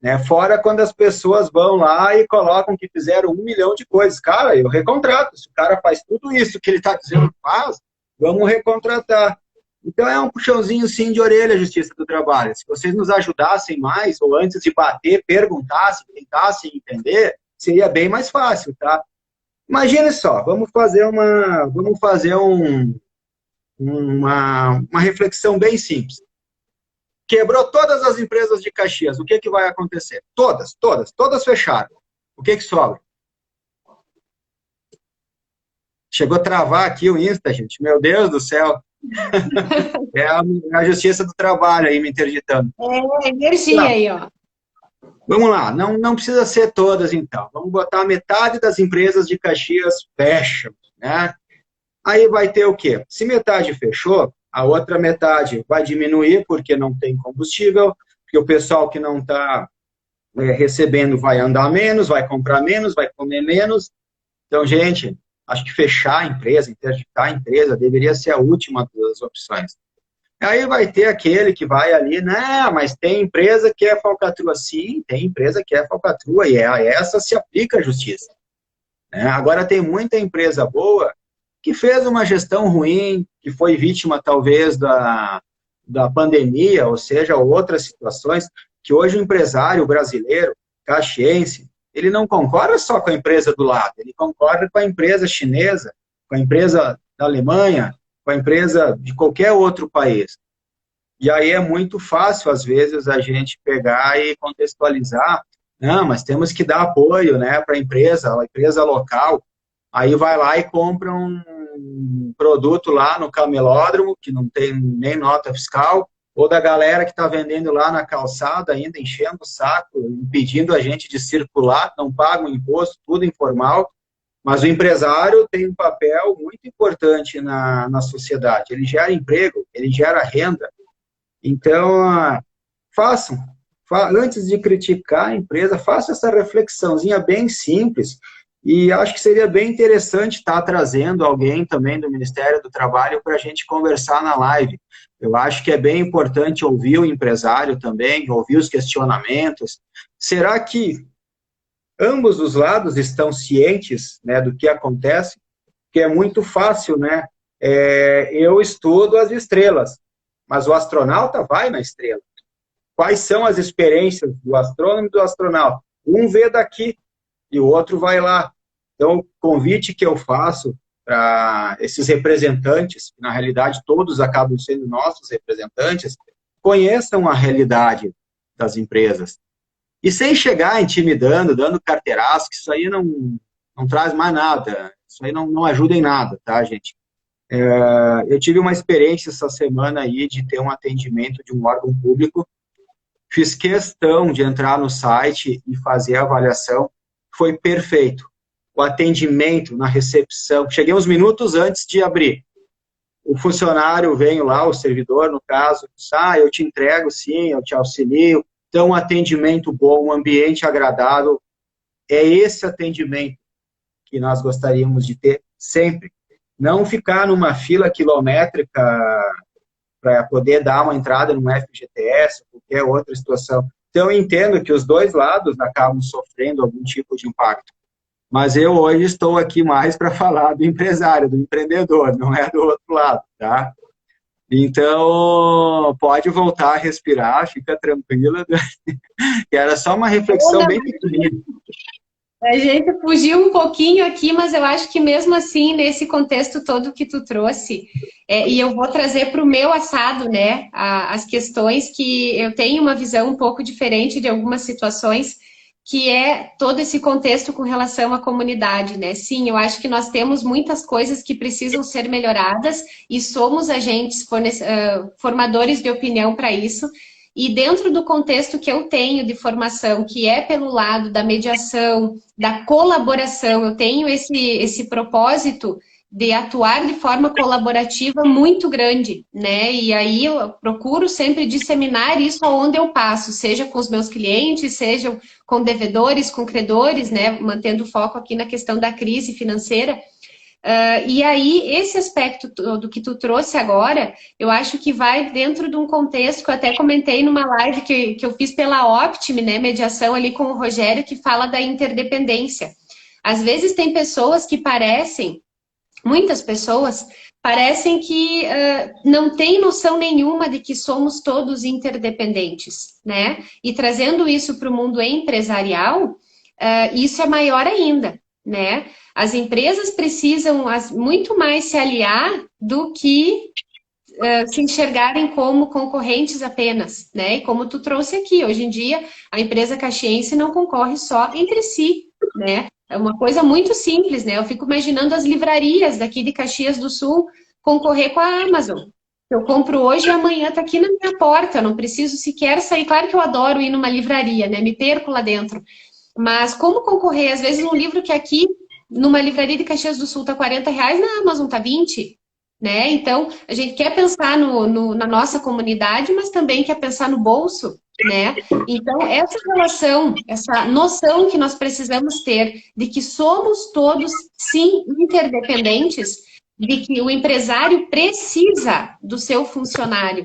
Né? Fora quando as pessoas vão lá e colocam que fizeram 1 milhão de coisas. Cara, eu recontrato. Se o cara faz tudo isso que ele está dizendo que faz, vamos recontratar. Então é um puxãozinho sim de orelha a Justiça do Trabalho. Se vocês nos ajudassem mais, ou antes de bater, perguntassem, tentassem entender, seria bem mais fácil, tá? Imagine só, uma reflexão bem simples. Quebrou todas as empresas de Caxias, o que, que vai acontecer? Todas fecharam. O que, que sobra? Chegou a travar aqui o Insta, gente. Meu Deus do céu. É a Justiça do Trabalho aí me interditando. É energia Não, aí, ó. vamos lá, não precisa ser todas, então. Vamos botar metade das empresas de Caxias fecham, né? Aí vai ter o quê? Se metade fechou, a outra metade vai diminuir porque não tem combustível, porque o pessoal que não está recebendo vai andar menos, vai comprar menos, vai comer menos. Então, gente, acho que fechar a empresa, interditar a empresa, deveria ser a última das opções. Aí vai ter aquele que vai ali, né, mas tem empresa que é falcatrua. Sim, tem empresa que é falcatrua, e a essa se aplica a justiça. Né? Agora, tem muita empresa boa que fez uma gestão ruim, que foi vítima, talvez, da pandemia, ou seja, outras situações, que hoje o empresário brasileiro, caxiense, ele não concorda só com a empresa do lado, ele concorda com a empresa chinesa, com a empresa da Alemanha, com a empresa de qualquer outro país. E aí é muito fácil, às vezes, a gente pegar e contextualizar, não, mas temos que dar apoio, né, para a empresa local. Aí vai lá e compra um produto lá no camelódromo, que não tem nem nota fiscal, ou da galera que está vendendo lá na calçada, ainda enchendo o saco, impedindo a gente de circular, não paga o imposto, tudo informal. Mas o empresário tem um papel muito importante na sociedade. Ele gera emprego, ele gera renda. Então, façam. Antes de criticar a empresa, faça essa reflexãozinha bem simples. E acho que seria bem interessante estar trazendo alguém também do Ministério do Trabalho para a gente conversar na live. Eu acho que é bem importante ouvir o empresário também, ouvir os questionamentos. Será que ambos os lados estão cientes, né, do que acontece? Porque é muito fácil, né? Eu estudo as estrelas, mas o astronauta vai na estrela. Quais são as experiências do astrônomo e do astronauta? Um vê daqui e o outro vai lá. Então, o convite que eu faço para esses representantes, que na realidade todos acabam sendo nossos representantes, conheçam a realidade das empresas. E sem chegar intimidando, dando carteiraço, que isso aí não traz mais nada. Isso aí não ajuda em nada, tá, gente? Eu tive uma experiência essa semana aí de ter um atendimento de um órgão público. Fiz questão de entrar no site e fazer a avaliação. Foi perfeito. O atendimento na recepção. Cheguei uns minutos antes de abrir. O funcionário veio lá, o servidor, no caso, disse, eu te entrego, sim, eu te auxilio. Então, um atendimento bom, um ambiente agradável. É esse atendimento que nós gostaríamos de ter sempre. Não ficar numa fila quilométrica para poder dar uma entrada no FGTS, ou qualquer outra situação. Então, eu entendo que os dois lados acabam sofrendo algum tipo de impacto. Mas eu hoje estou aqui mais para falar do empresário, do empreendedor, não é do outro lado, tá? Então, pode voltar a respirar, fica tranquila, que era só uma reflexão bem pequenininha. A gente fugiu um pouquinho aqui, mas eu acho que mesmo assim, nesse contexto todo que tu trouxe, e eu vou trazer para o meu assado, né, as questões que eu tenho uma visão um pouco diferente de algumas situações, que é todo esse contexto com relação à comunidade, né? Sim, eu acho que nós temos muitas coisas que precisam ser melhoradas e somos agentes formadores de opinião para isso. E dentro do contexto que eu tenho de formação, que é pelo lado da mediação, da colaboração, eu tenho esse propósito de atuar de forma colaborativa muito grande, né? E aí eu procuro sempre disseminar isso aonde eu passo, seja com os meus clientes, seja com devedores, com credores, né? Mantendo o foco aqui na questão da crise financeira. E aí, esse aspecto do que tu trouxe agora, eu acho que vai dentro de um contexto que eu até comentei numa live que eu fiz pela Optime, né, mediação ali com o Rogério, que fala da interdependência. Às vezes tem pessoas que parecem, muitas pessoas, parecem que não têm noção nenhuma de que somos todos interdependentes, né? E trazendo isso para o mundo empresarial, isso é maior ainda, né? As empresas precisam muito mais se aliar do que se enxergarem como concorrentes apenas, né? E como tu trouxe aqui, hoje em dia a empresa caxiense não concorre só entre si, né? É uma coisa muito simples, né? Eu fico imaginando as livrarias daqui de Caxias do Sul concorrer com a Amazon. Eu compro hoje e amanhã está aqui na minha porta, eu não preciso sequer sair. Claro que eu adoro ir numa livraria, né? Me perco lá dentro. Mas como concorrer? Às vezes um livro que aqui, numa livraria de Caxias do Sul, está R$ 40, na Amazon está 20, né? Então, a gente quer pensar na nossa comunidade, mas também quer pensar no bolso, né? Então, essa relação, essa noção que nós precisamos ter de que somos todos, sim, interdependentes, de que o empresário precisa do seu funcionário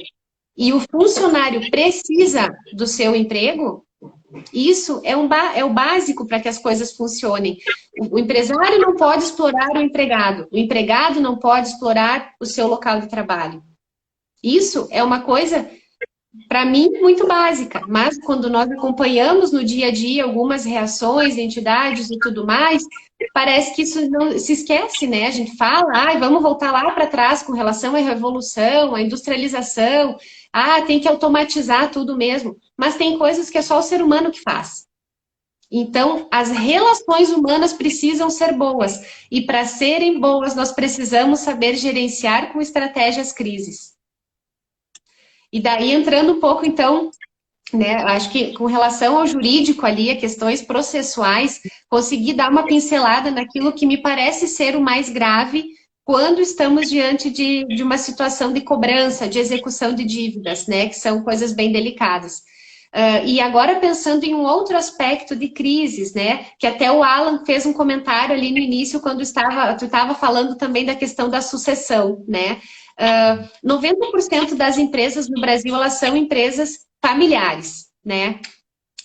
e o funcionário precisa do seu emprego, isso é o básico para que as coisas funcionem. O empresário não pode explorar o empregado não pode explorar o seu local de trabalho. Isso é uma coisa, para mim, muito básica, mas quando nós acompanhamos no dia a dia algumas reações de entidades e tudo mais, parece que isso não se esquece, né? A gente fala, vamos voltar lá para trás com relação à revolução, à industrialização, tem que automatizar tudo mesmo, mas tem coisas que é só o ser humano que faz. Então, as relações humanas precisam ser boas, e para serem boas, nós precisamos saber gerenciar com estratégias crises. E daí, entrando um pouco, então, né, acho que com relação ao jurídico ali, a questões processuais, consegui dar uma pincelada naquilo que me parece ser o mais grave quando estamos diante de uma situação de cobrança, de execução de dívidas, né, que são coisas bem delicadas. E agora pensando em um outro aspecto de crises, né, que até o Alan fez um comentário ali no início, quando tu estava falando também da questão da sucessão, né, 90% das empresas no Brasil, elas são empresas familiares, né?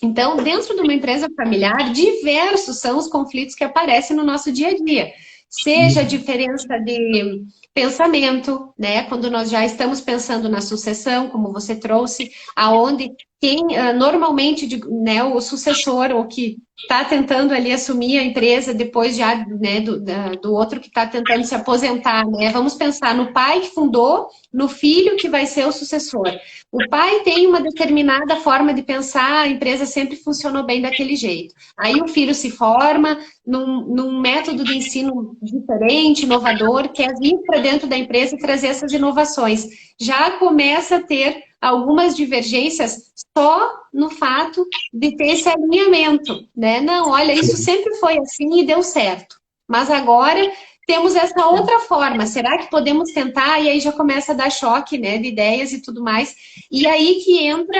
Então, dentro de uma empresa familiar, diversos são os conflitos que aparecem no nosso dia a dia. Seja a diferença de pensamento, né? Quando nós já estamos pensando na sucessão, como você trouxe, aonde quem normalmente, né, o sucessor, ou que está tentando ali assumir a empresa depois já, né, do outro que está tentando se aposentar, né? Vamos pensar no pai que fundou, no filho que vai ser o sucessor. O pai tem uma determinada forma de pensar, a empresa sempre funcionou bem daquele jeito. Aí o filho se forma num método de ensino diferente, inovador, quer vir para dentro da empresa e trazer essas inovações. Já começa a ter algumas divergências só no fato de ter esse alinhamento, né? Não, olha, isso sempre foi assim e deu certo. Mas agora temos essa outra forma. Será que podemos tentar? E aí já começa a dar choque, né, de ideias e tudo mais. E aí que entra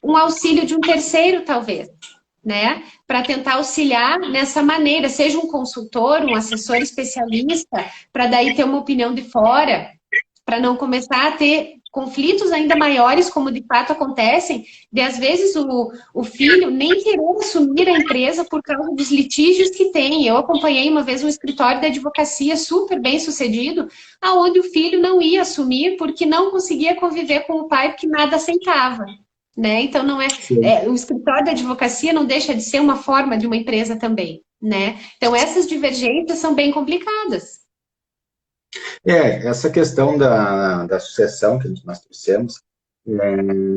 um auxílio de um terceiro, talvez, né? Para tentar auxiliar nessa maneira, seja um consultor, um assessor especialista, para daí ter uma opinião de fora, para não começar a ter conflitos ainda maiores, como de fato acontecem, de às vezes o filho nem querer assumir a empresa por causa dos litígios que tem. Eu acompanhei uma vez um escritório de advocacia super bem sucedido, aonde o filho não ia assumir porque não conseguia conviver com o pai porque nada aceitava. Né? Então, não o escritório de advocacia não deixa de ser uma forma de uma empresa também. né? Então, essas divergências são bem complicadas. Essa questão da sucessão que nós trouxemos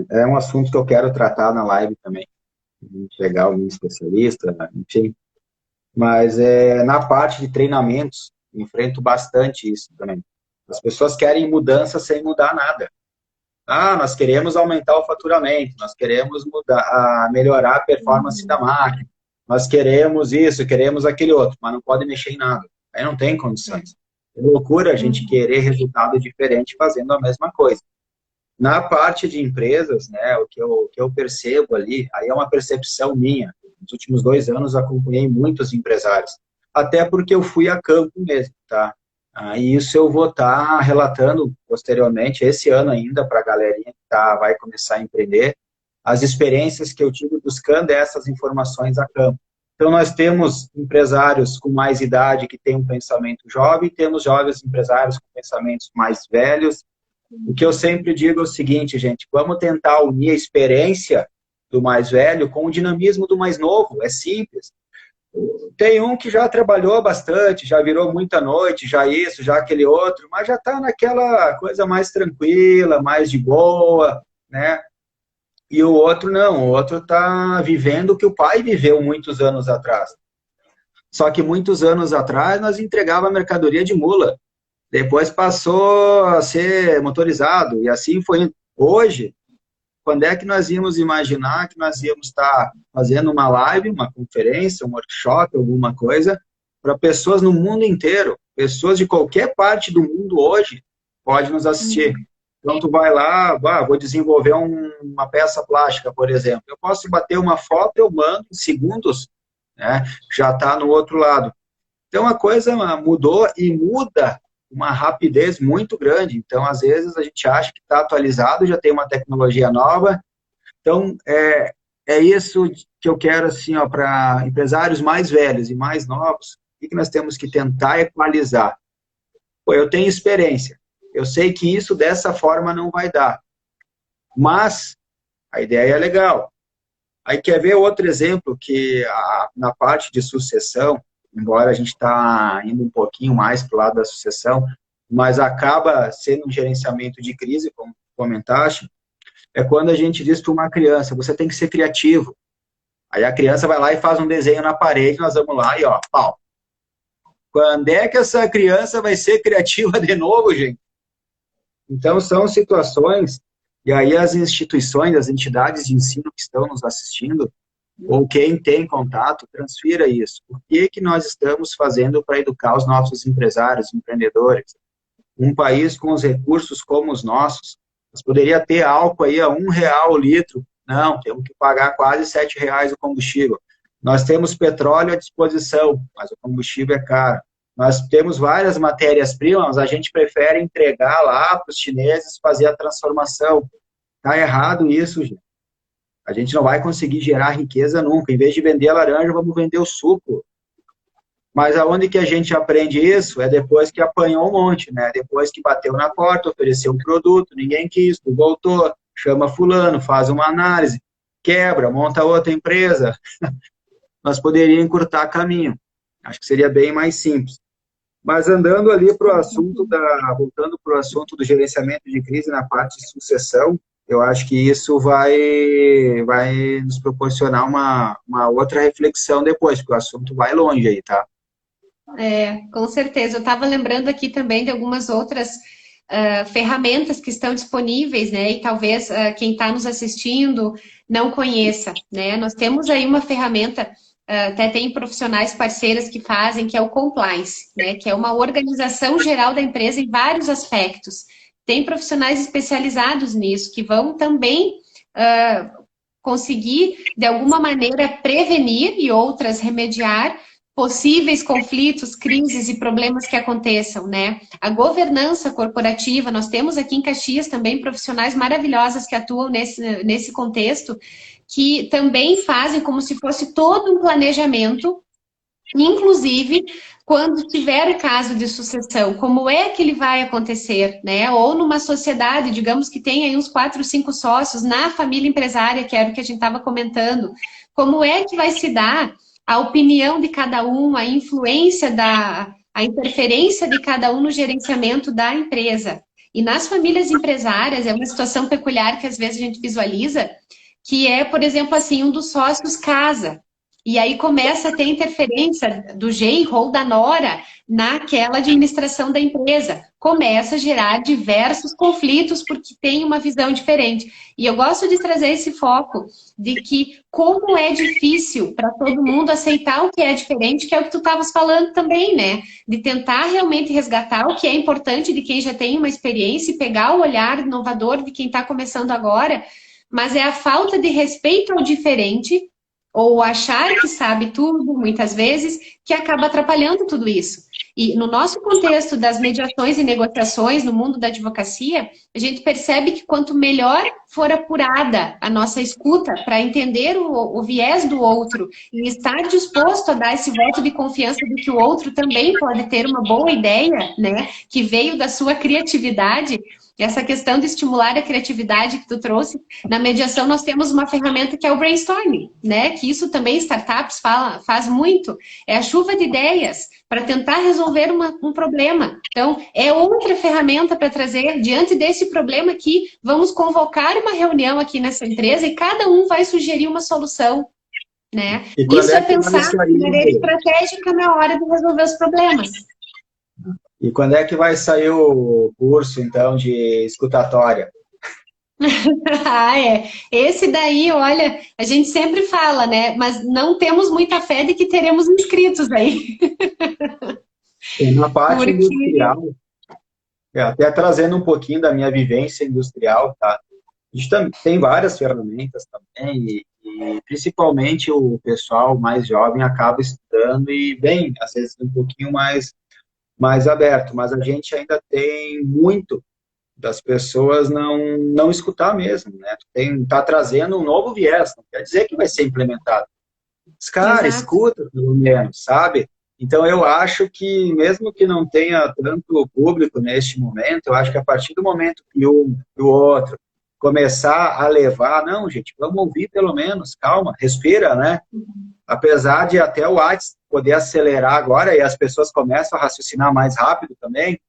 é um assunto que eu quero tratar na live também. Chegar algum especialista, enfim. Mas na parte de treinamentos, enfrento bastante isso também. As pessoas querem mudança sem mudar nada. Ah, nós queremos aumentar o faturamento, nós queremos melhorar a performance da máquina, nós queremos isso, queremos aquele outro, mas não pode mexer em nada. Aí não tem condições. É loucura a gente querer resultado diferente fazendo a mesma coisa. Na parte de empresas, né, o que eu percebo ali, aí é uma percepção minha. Nos últimos 2 anos acompanhei muitos empresários, até porque eu fui a campo mesmo, tá? E isso eu vou estar relatando posteriormente, esse ano ainda, para a galerinha que vai começar a empreender, as experiências que eu tive buscando essas informações a campo. Então, nós temos empresários com mais idade que têm um pensamento jovem, temos jovens empresários com pensamentos mais velhos. O que eu sempre digo é o seguinte, gente, vamos tentar unir a experiência do mais velho com o dinamismo do mais novo, é simples. Tem um que já trabalhou bastante, já virou muita noite, já isso, já aquele outro, mas já está naquela coisa mais tranquila, mais de boa, né? E o outro não, o outro está vivendo o que o pai viveu muitos anos atrás. Só que muitos anos atrás nós entregava mercadoria de mula, depois passou a ser motorizado, e assim foi. Hoje, quando é que nós íamos imaginar que nós íamos estar fazendo uma live, uma conferência, um workshop, alguma coisa, para pessoas no mundo inteiro, pessoas de qualquer parte do mundo hoje, pode nos assistir. Então, tu vai lá, vou desenvolver uma peça plástica, por exemplo. Eu posso bater uma foto, eu mando em segundos, né? Já está no outro lado. Então, a coisa mudou e muda uma rapidez muito grande. Então, às vezes, a gente acha que está atualizado, já tem uma tecnologia nova. Então, é isso que eu quero, assim, para empresários mais velhos e mais novos, o que nós temos que tentar equalizar? Pô, eu tenho experiência. Eu sei que isso dessa forma não vai dar. Mas a ideia é legal. Aí quer ver outro exemplo que na parte de sucessão, embora a gente está indo um pouquinho mais para o lado da sucessão, mas acaba sendo um gerenciamento de crise, como comentaste, é quando a gente diz para uma criança, você tem que ser criativo. Aí a criança vai lá e faz um desenho na parede, nós vamos lá e pau. Quando é que essa criança vai ser criativa de novo, gente? Então, são situações, e aí as instituições, as entidades de ensino que estão nos assistindo, ou quem tem contato, transfira isso. O que nós estamos fazendo para educar os nossos empresários, empreendedores? Um país com os recursos como os nossos, nós poderia ter álcool aí a R$1 o litro. Não, temos que pagar quase R$7 o combustível. Nós temos petróleo à disposição, mas o combustível é caro. Nós temos várias matérias-primas, a gente prefere entregar lá para os chineses fazer a transformação. Está errado isso, gente. A gente não vai conseguir gerar riqueza nunca. Em vez de vender a laranja, vamos vender o suco. Mas aonde que a gente aprende isso? É depois que apanhou um monte, né? Depois que bateu na porta, ofereceu um produto, ninguém quis, tu voltou, chama fulano, faz uma análise, quebra, monta outra empresa. Nós poderíamos encurtar caminho. Acho que seria bem mais simples. Mas andando ali para o assunto voltando para o assunto do gerenciamento de crise na parte de sucessão, eu acho que isso vai nos proporcionar uma outra reflexão depois, porque o assunto vai longe aí, tá? Com certeza. Eu estava lembrando aqui também de algumas outras ferramentas que estão disponíveis, né? E talvez quem está nos assistindo não conheça, né? Nós temos aí uma ferramenta, até tem profissionais parceiras que fazem, que é o compliance, né? Que é uma organização geral da empresa em vários aspectos. Tem profissionais especializados nisso, que vão também conseguir, de alguma maneira, prevenir e outras remediar possíveis conflitos, crises e problemas que aconteçam, né? A governança corporativa, nós temos aqui em Caxias também profissionais maravilhosas que atuam nesse contexto, que também fazem como se fosse todo um planejamento, inclusive quando tiver caso de sucessão, como é que ele vai acontecer, né? Ou numa sociedade, digamos que tem aí uns 4, 5 sócios na família empresária, que era o que a gente estava comentando, como é que vai se dar a opinião de cada um, a influência a interferência de cada um no gerenciamento da empresa. E nas famílias empresárias, é uma situação peculiar que às vezes a gente visualiza, que é, por exemplo, assim, um dos sócios casa. E aí começa a ter interferência do genro ou da nora naquela administração da empresa. Começa a gerar diversos conflitos porque tem uma visão diferente. E eu gosto de trazer esse foco de que como é difícil para todo mundo aceitar o que é diferente, que é o que tu estavas falando também, né? De tentar realmente resgatar o que é importante de quem já tem uma experiência e pegar o olhar inovador de quem está começando agora, mas é a falta de respeito ao diferente ou achar que sabe tudo, muitas vezes, que acaba atrapalhando tudo isso. E no nosso contexto das mediações e negociações no mundo da advocacia, a gente percebe que quanto melhor for apurada a nossa escuta para entender o viés do outro e estar disposto a dar esse voto de confiança de que o outro também pode ter uma boa ideia, né, que veio da sua criatividade. Essa questão de estimular a criatividade que tu trouxe, na mediação nós temos uma ferramenta que é o brainstorming, né? Que isso também startups faz muito. É a chuva de ideias para tentar resolver um problema. Então, é outra ferramenta para trazer diante desse problema aqui. Vamos convocar uma reunião aqui nessa empresa e cada um vai sugerir uma solução, né? Isso é pensar de maneira estratégica na hora de resolver os problemas. E quando é que vai sair o curso, então, de escutatória? Ah, é. Esse daí, olha, a gente sempre fala, né? Mas não temos muita fé de que teremos inscritos aí. Na parte industrial, até trazendo um pouquinho da minha vivência industrial, tá? A gente tem várias ferramentas também, e principalmente o pessoal mais jovem acaba estudando e vem, às vezes, um pouquinho mais aberto, mas a gente ainda tem muito das pessoas não escutar mesmo, né? Tá trazendo um novo viés, não quer dizer que vai ser implementado. Os caras escuta, pelo menos, sabe? Então, eu acho que, mesmo que não tenha tanto público neste momento, eu acho que a partir do momento que um e o outro começar a levar, não, gente, vamos ouvir pelo menos, calma, respira, né? Apesar de até o WhatsApp poder acelerar agora e as pessoas começam a raciocinar mais rápido também,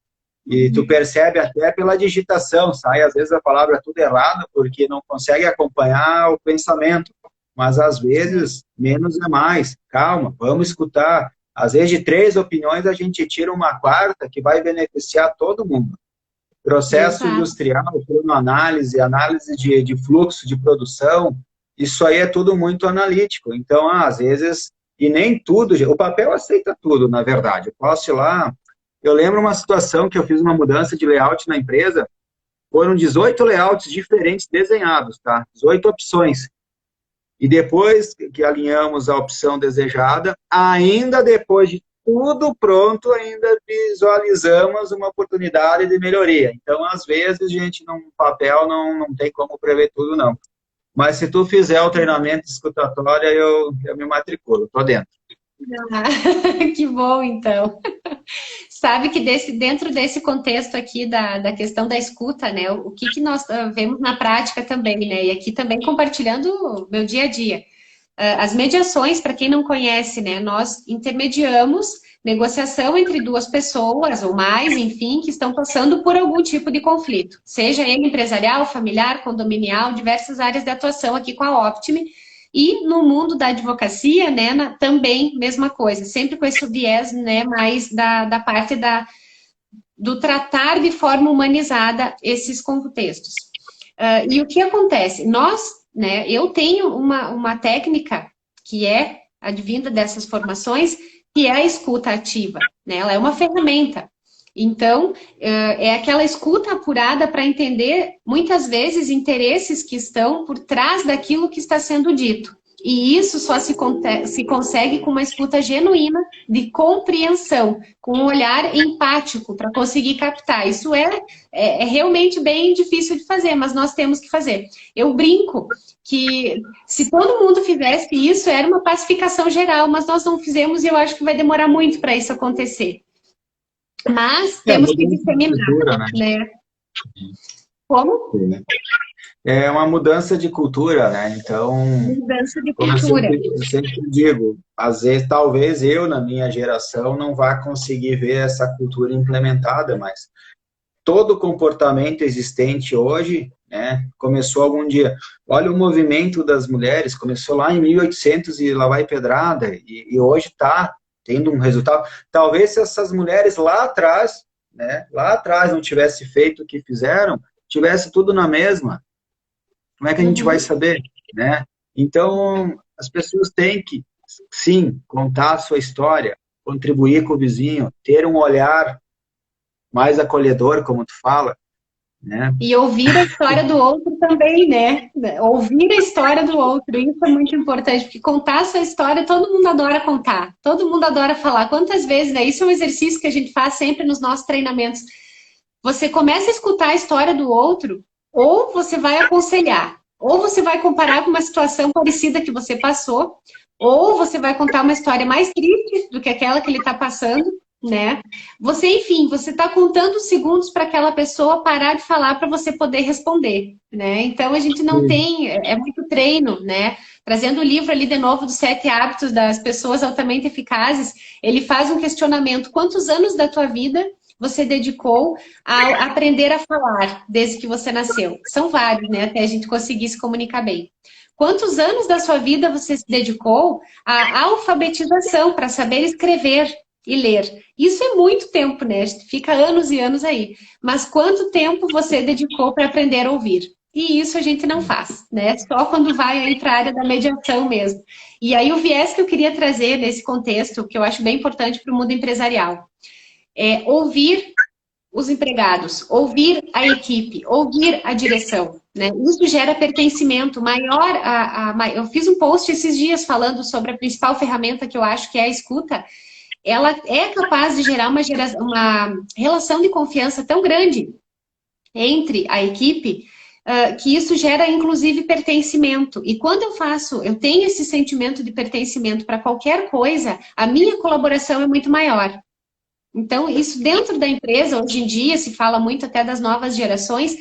e tu percebe até pela digitação, sai às vezes a palavra tudo errada porque não consegue acompanhar o pensamento, mas às vezes menos é mais, calma, vamos escutar. Às vezes de 3 opiniões a gente tira uma quarta que vai beneficiar todo mundo. Processo industrial, análise de fluxo de produção, isso aí é tudo muito analítico. Então, às vezes, e nem tudo, o papel aceita tudo, na verdade. Eu posso ir lá, eu lembro uma situação que eu fiz uma mudança de layout na empresa, foram 18 layouts diferentes desenhados, tá? 18 opções. E depois que alinhamos a opção desejada, ainda depois de tudo pronto, ainda visualizamos uma oportunidade de melhoria. Então, às vezes, gente, num papel não tem como prever tudo, não. Mas se tu fizer o treinamento de escutatória, eu me matriculo, tô dentro. Ah, que bom, então. Sabe que dentro desse contexto aqui da questão da escuta, né? O que nós vemos na prática também, né? E aqui também compartilhando o meu dia a dia. As mediações, para quem não conhece, né? Nós intermediamos negociação entre 2 pessoas ou mais, enfim, que estão passando por algum tipo de conflito. Seja ele empresarial, familiar, condominial, diversas áreas de atuação aqui com a Optime. E no mundo da advocacia, né, também mesma coisa, sempre com esse viés, né, mais da parte do tratar de forma humanizada esses contextos. E o que acontece? Nós, né, eu tenho uma técnica que é advinda dessas formações, que é a escuta ativa, né, ela é uma ferramenta. Então, é aquela escuta apurada para entender, muitas vezes, interesses que estão por trás daquilo que está sendo dito. E isso só se consegue com uma escuta genuína de compreensão, com um olhar empático para conseguir captar. Isso é realmente bem difícil de fazer, mas nós temos que fazer. Eu brinco que se todo mundo fizesse isso, era uma pacificação geral, mas nós não fizemos e eu acho que vai demorar muito para isso acontecer. Mas temos que disseminar, né? Como? É uma mudança de cultura, né? Então, Mudança de como cultura. eu sempre digo, às vezes, talvez eu, na minha geração, não vá conseguir ver essa cultura implementada, mas todo comportamento existente hoje, né, começou algum dia. Olha o movimento das mulheres, começou lá em 1800 e lá vai pedrada, e hoje está tendo um resultado. Talvez se essas mulheres lá atrás, né, lá atrás não tivesse feito o que fizeram, tivesse tudo na mesma. Como é que a gente vai Uhum. saber, né? Então, as pessoas têm que, sim, contar a sua história, contribuir com o vizinho, ter um olhar mais acolhedor, como tu fala, né? E ouvir a história do outro também, né? Ouvir a história do outro, isso é muito importante, porque contar a sua história, todo mundo adora contar, todo mundo adora falar. Quantas vezes, né? Isso é um exercício que a gente faz sempre nos nossos treinamentos. Você começa a escutar a história do outro, ou você vai aconselhar, ou você vai comparar com uma situação parecida que você passou, ou você vai contar uma história mais triste do que aquela que ele está passando, né? Você, enfim, você está contando segundos para aquela pessoa parar de falar para você poder responder, né? Então a gente não Sim. tem, é muito treino, né? Trazendo o livro ali de novo dos 7 hábitos das pessoas altamente eficazes, ele faz um questionamento: quantos anos da tua vida você dedicou a aprender a falar desde que você nasceu? São vários, né? Até a gente conseguir se comunicar bem. Quantos anos da sua vida você se dedicou à alfabetização para saber escrever e ler? Isso é muito tempo, né? Fica anos e anos aí. Mas quanto tempo você dedicou para aprender a ouvir? E isso a gente não faz, né? Só quando vai aí para a área da mediação mesmo. E aí o viés que eu queria trazer nesse contexto, que eu acho bem importante para o mundo empresarial, é ouvir os empregados, ouvir a equipe, ouvir a direção. Né? Isso gera pertencimento maior. Eu fiz um post esses dias falando sobre a principal ferramenta que eu acho que é a escuta. Ela é capaz de gerar uma relação de confiança tão grande entre a equipe, que isso gera inclusive pertencimento. E quando eu tenho esse sentimento de pertencimento para qualquer coisa, a minha colaboração é muito maior. Então, isso dentro da empresa, hoje em dia, se fala muito até das novas gerações,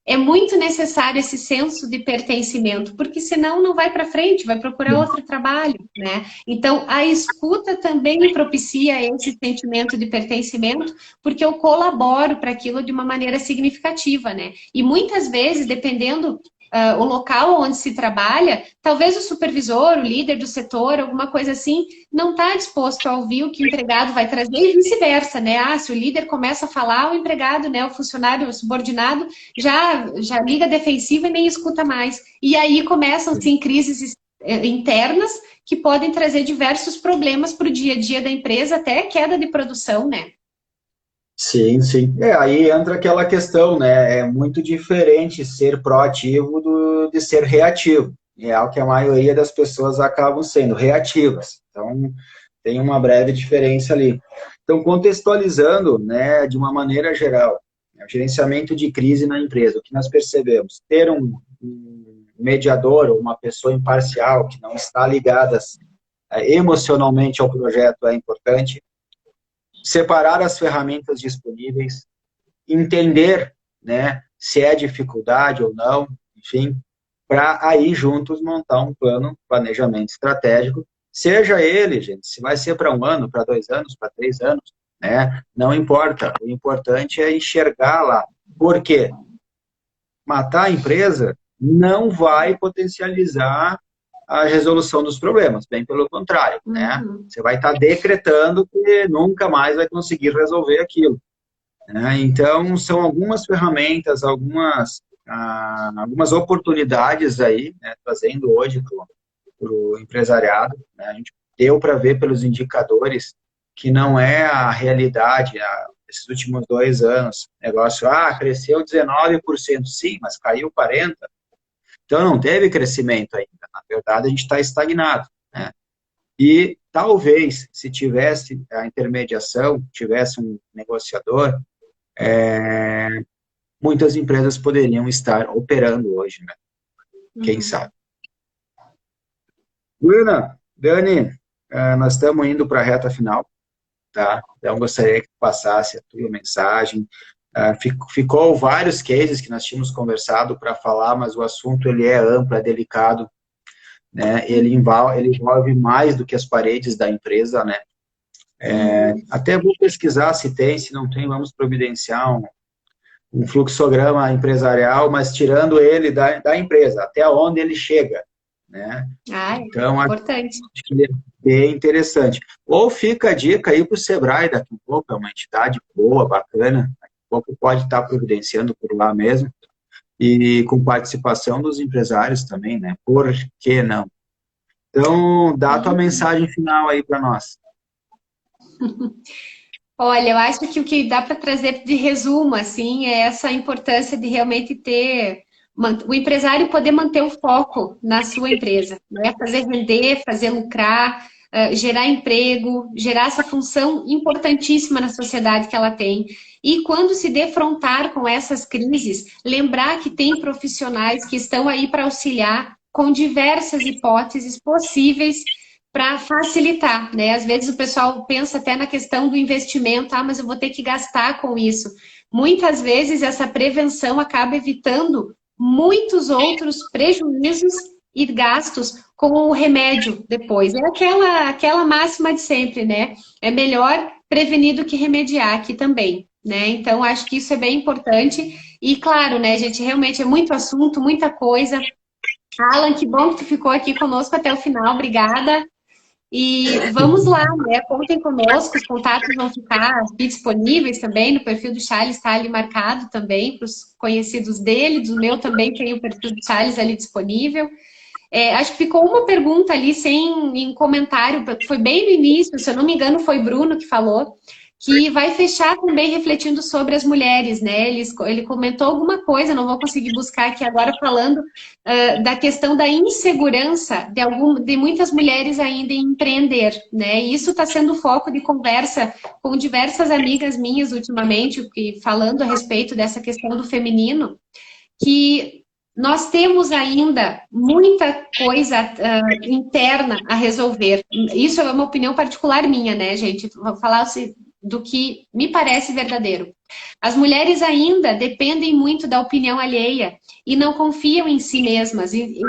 é muito necessário esse senso de pertencimento, porque senão não vai para frente, vai procurar outro trabalho, né? Então, a escuta também propicia esse sentimento de pertencimento, porque eu colaboro para aquilo de uma maneira significativa, né? E muitas vezes, dependendo o local onde se trabalha, talvez o supervisor, o líder do setor, alguma coisa assim, não está disposto a ouvir o que o empregado vai trazer e vice-versa, né? Ah, se o líder começa a falar, o empregado, né, o funcionário o subordinado, já liga defensiva e nem escuta mais. E aí começam, sim, crises internas que podem trazer diversos problemas para o dia a dia da empresa, até queda de produção, né? Sim, sim. É, aí entra aquela questão, né? É muito diferente ser proativo de ser reativo. É algo que a maioria das pessoas acabam sendo reativas. Então, tem uma breve diferença ali. Então, contextualizando, né, de uma maneira geral, o gerenciamento de crise na empresa, o que nós percebemos? Ter um mediador, uma pessoa imparcial, que não está ligada emocionalmente ao projeto é importante. Separar as ferramentas disponíveis, entender, né, se é dificuldade ou não, enfim, para aí juntos montar um plano, planejamento estratégico, seja ele, gente, se vai ser para 1 ano, para 2 anos, para 3 anos, né, não importa, o importante é enxergar lá. Por quê? Matar a empresa não vai potencializar a resolução dos problemas, bem pelo contrário, né? Uhum. Você vai estar decretando que nunca mais vai conseguir resolver aquilo, né? Então, são algumas ferramentas, algumas oportunidades aí, né, trazendo hoje para o empresariado, né? A gente deu para ver pelos indicadores que não é a realidade, esses últimos 2 anos, negócio, cresceu 19%, sim, mas caiu 40%, então não teve crescimento ainda, na verdade a gente está estagnado, né? E talvez, se tivesse a intermediação, tivesse um negociador, muitas empresas poderiam estar operando hoje, né? Quem Uhum. sabe? Luana, Dani, nós estamos indo para a reta final, tá? Então, gostaria que passasse a tua mensagem, Ficou vários cases que nós tínhamos conversado para falar, mas o assunto ele é amplo, é delicado, né? Ele envolve mais do que as paredes da empresa, né? Até vou pesquisar se tem, se não tem, vamos providenciar um fluxograma empresarial, mas tirando ele da empresa, até onde ele chega, né? Então, importante. Acho que é bem interessante. Ou fica a dica aí para o Sebrae daqui a pouco, é uma entidade boa, bacana, daqui a pouco pode estar providenciando por lá mesmo, e com participação dos empresários também, né? Por que não? Então, dá a tua mensagem final aí para nós. Olha, eu acho que o que dá para trazer de resumo, assim, é essa importância de realmente ter o empresário poder manter o foco na sua empresa, né? Fazer render, fazer lucrar, gerar emprego, gerar essa função importantíssima na sociedade que ela tem. E quando se defrontar com essas crises, lembrar que tem profissionais que estão aí para auxiliar com diversas hipóteses possíveis para facilitar, né? Às vezes o pessoal pensa até na questão do investimento, mas eu vou ter que gastar com isso. Muitas vezes essa prevenção acaba evitando muitos outros prejuízos e gastos com o remédio depois. É aquela máxima de sempre, né? É melhor prevenir do que remediar aqui também, né? Então, acho que isso é bem importante. E, claro, né, gente, realmente é muito assunto, muita coisa. Alan, que bom que tu ficou aqui conosco até o final. Obrigada. E vamos lá, né? Contem conosco, os contatos vão ficar aqui disponíveis também, no perfil do Charles está ali marcado também, para os conhecidos dele, do meu também tem o perfil do Charles ali disponível. Acho que ficou uma pergunta ali em comentário, foi bem no início, se eu não me engano foi Bruno que falou, que vai fechar também refletindo sobre as mulheres, né? Ele comentou alguma coisa, não vou conseguir buscar aqui agora, falando da questão da insegurança de muitas mulheres ainda em empreender, né? E isso está sendo foco de conversa com diversas amigas minhas ultimamente, falando a respeito dessa questão do feminino, que nós temos ainda muita coisa interna a resolver. Isso é uma opinião particular minha, né, gente? Vou falar assim, do que me parece verdadeiro. As mulheres ainda dependem muito da opinião alheia e não confiam em si mesmas. E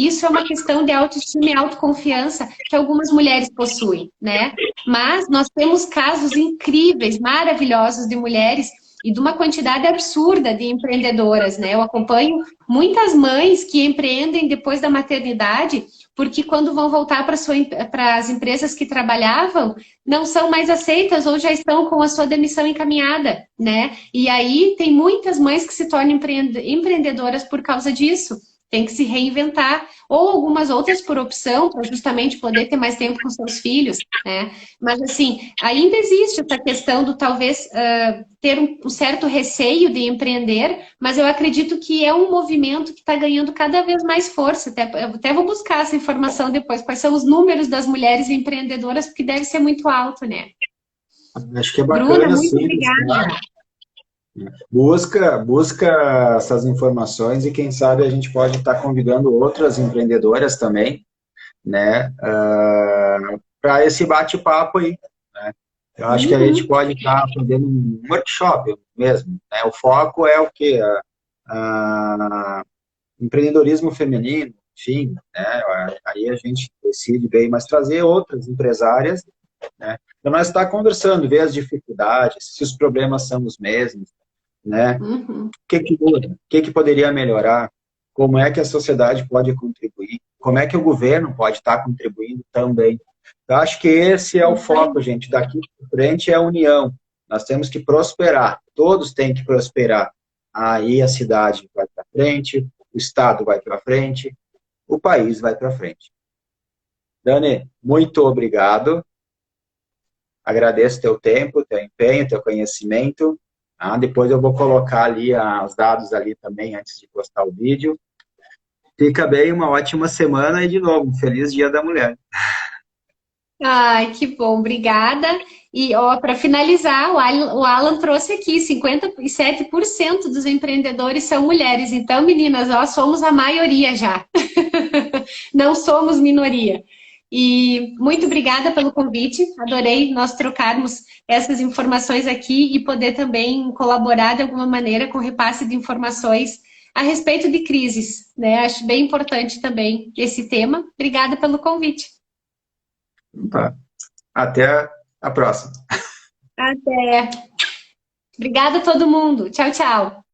isso é uma questão de autoestima e autoconfiança que algumas mulheres possuem, né? Mas nós temos casos incríveis, maravilhosos de mulheres e de uma quantidade absurda de empreendedoras, né? Eu acompanho muitas mães que empreendem depois da maternidade, porque quando vão voltar para as empresas que trabalhavam, não são mais aceitas ou já estão com a sua demissão encaminhada, né? E aí tem muitas mães que se tornam empreendedoras por causa disso. Tem que se reinventar, ou algumas outras por opção, para justamente poder ter mais tempo com seus filhos, né? Mas, assim, ainda existe essa questão do talvez ter um certo receio de empreender, mas eu acredito que é um movimento que está ganhando cada vez mais força. Até vou buscar essa informação depois, quais são os números das mulheres empreendedoras, porque deve ser muito alto, né? Acho que é bacana, Bruna, muito sim, obrigada. Busca essas informações e quem sabe a gente pode estar convidando outras empreendedoras também, né, para esse bate-papo aí, né? Eu acho que a gente pode estar fazendo um workshop mesmo, né? O foco é o quê? Empreendedorismo feminino, enfim, né? Aí a gente decide bem, mas trazer outras empresárias, né? Para nós estar conversando, ver as dificuldades, se os problemas são os mesmos, né? O que muda? O que poderia melhorar? Como é que a sociedade pode contribuir? Como é que o governo pode estar contribuindo também? Eu acho que esse é o foco, gente. Daqui para frente é a união. Nós temos que prosperar. Todos têm que prosperar. Aí a cidade vai para frente, o estado vai para frente, o país vai para frente. Dani, muito obrigado. Agradeço teu tempo, teu empenho, teu conhecimento. Depois eu vou colocar ali os dados ali também antes de postar o vídeo. Fica bem, uma ótima semana e de novo, um feliz Dia da Mulher. Ai, que bom, obrigada. E para finalizar, o Alan trouxe aqui, 57% dos empreendedores são mulheres. Então, meninas, somos a maioria já. Não somos minoria. E muito obrigada pelo convite, adorei nós trocarmos essas informações aqui e poder também colaborar de alguma maneira com o repasse de informações a respeito de crises, né? Acho bem importante também esse tema. Obrigada pelo convite. Tá. Até a próxima. Até. Obrigada a todo mundo. Tchau, tchau.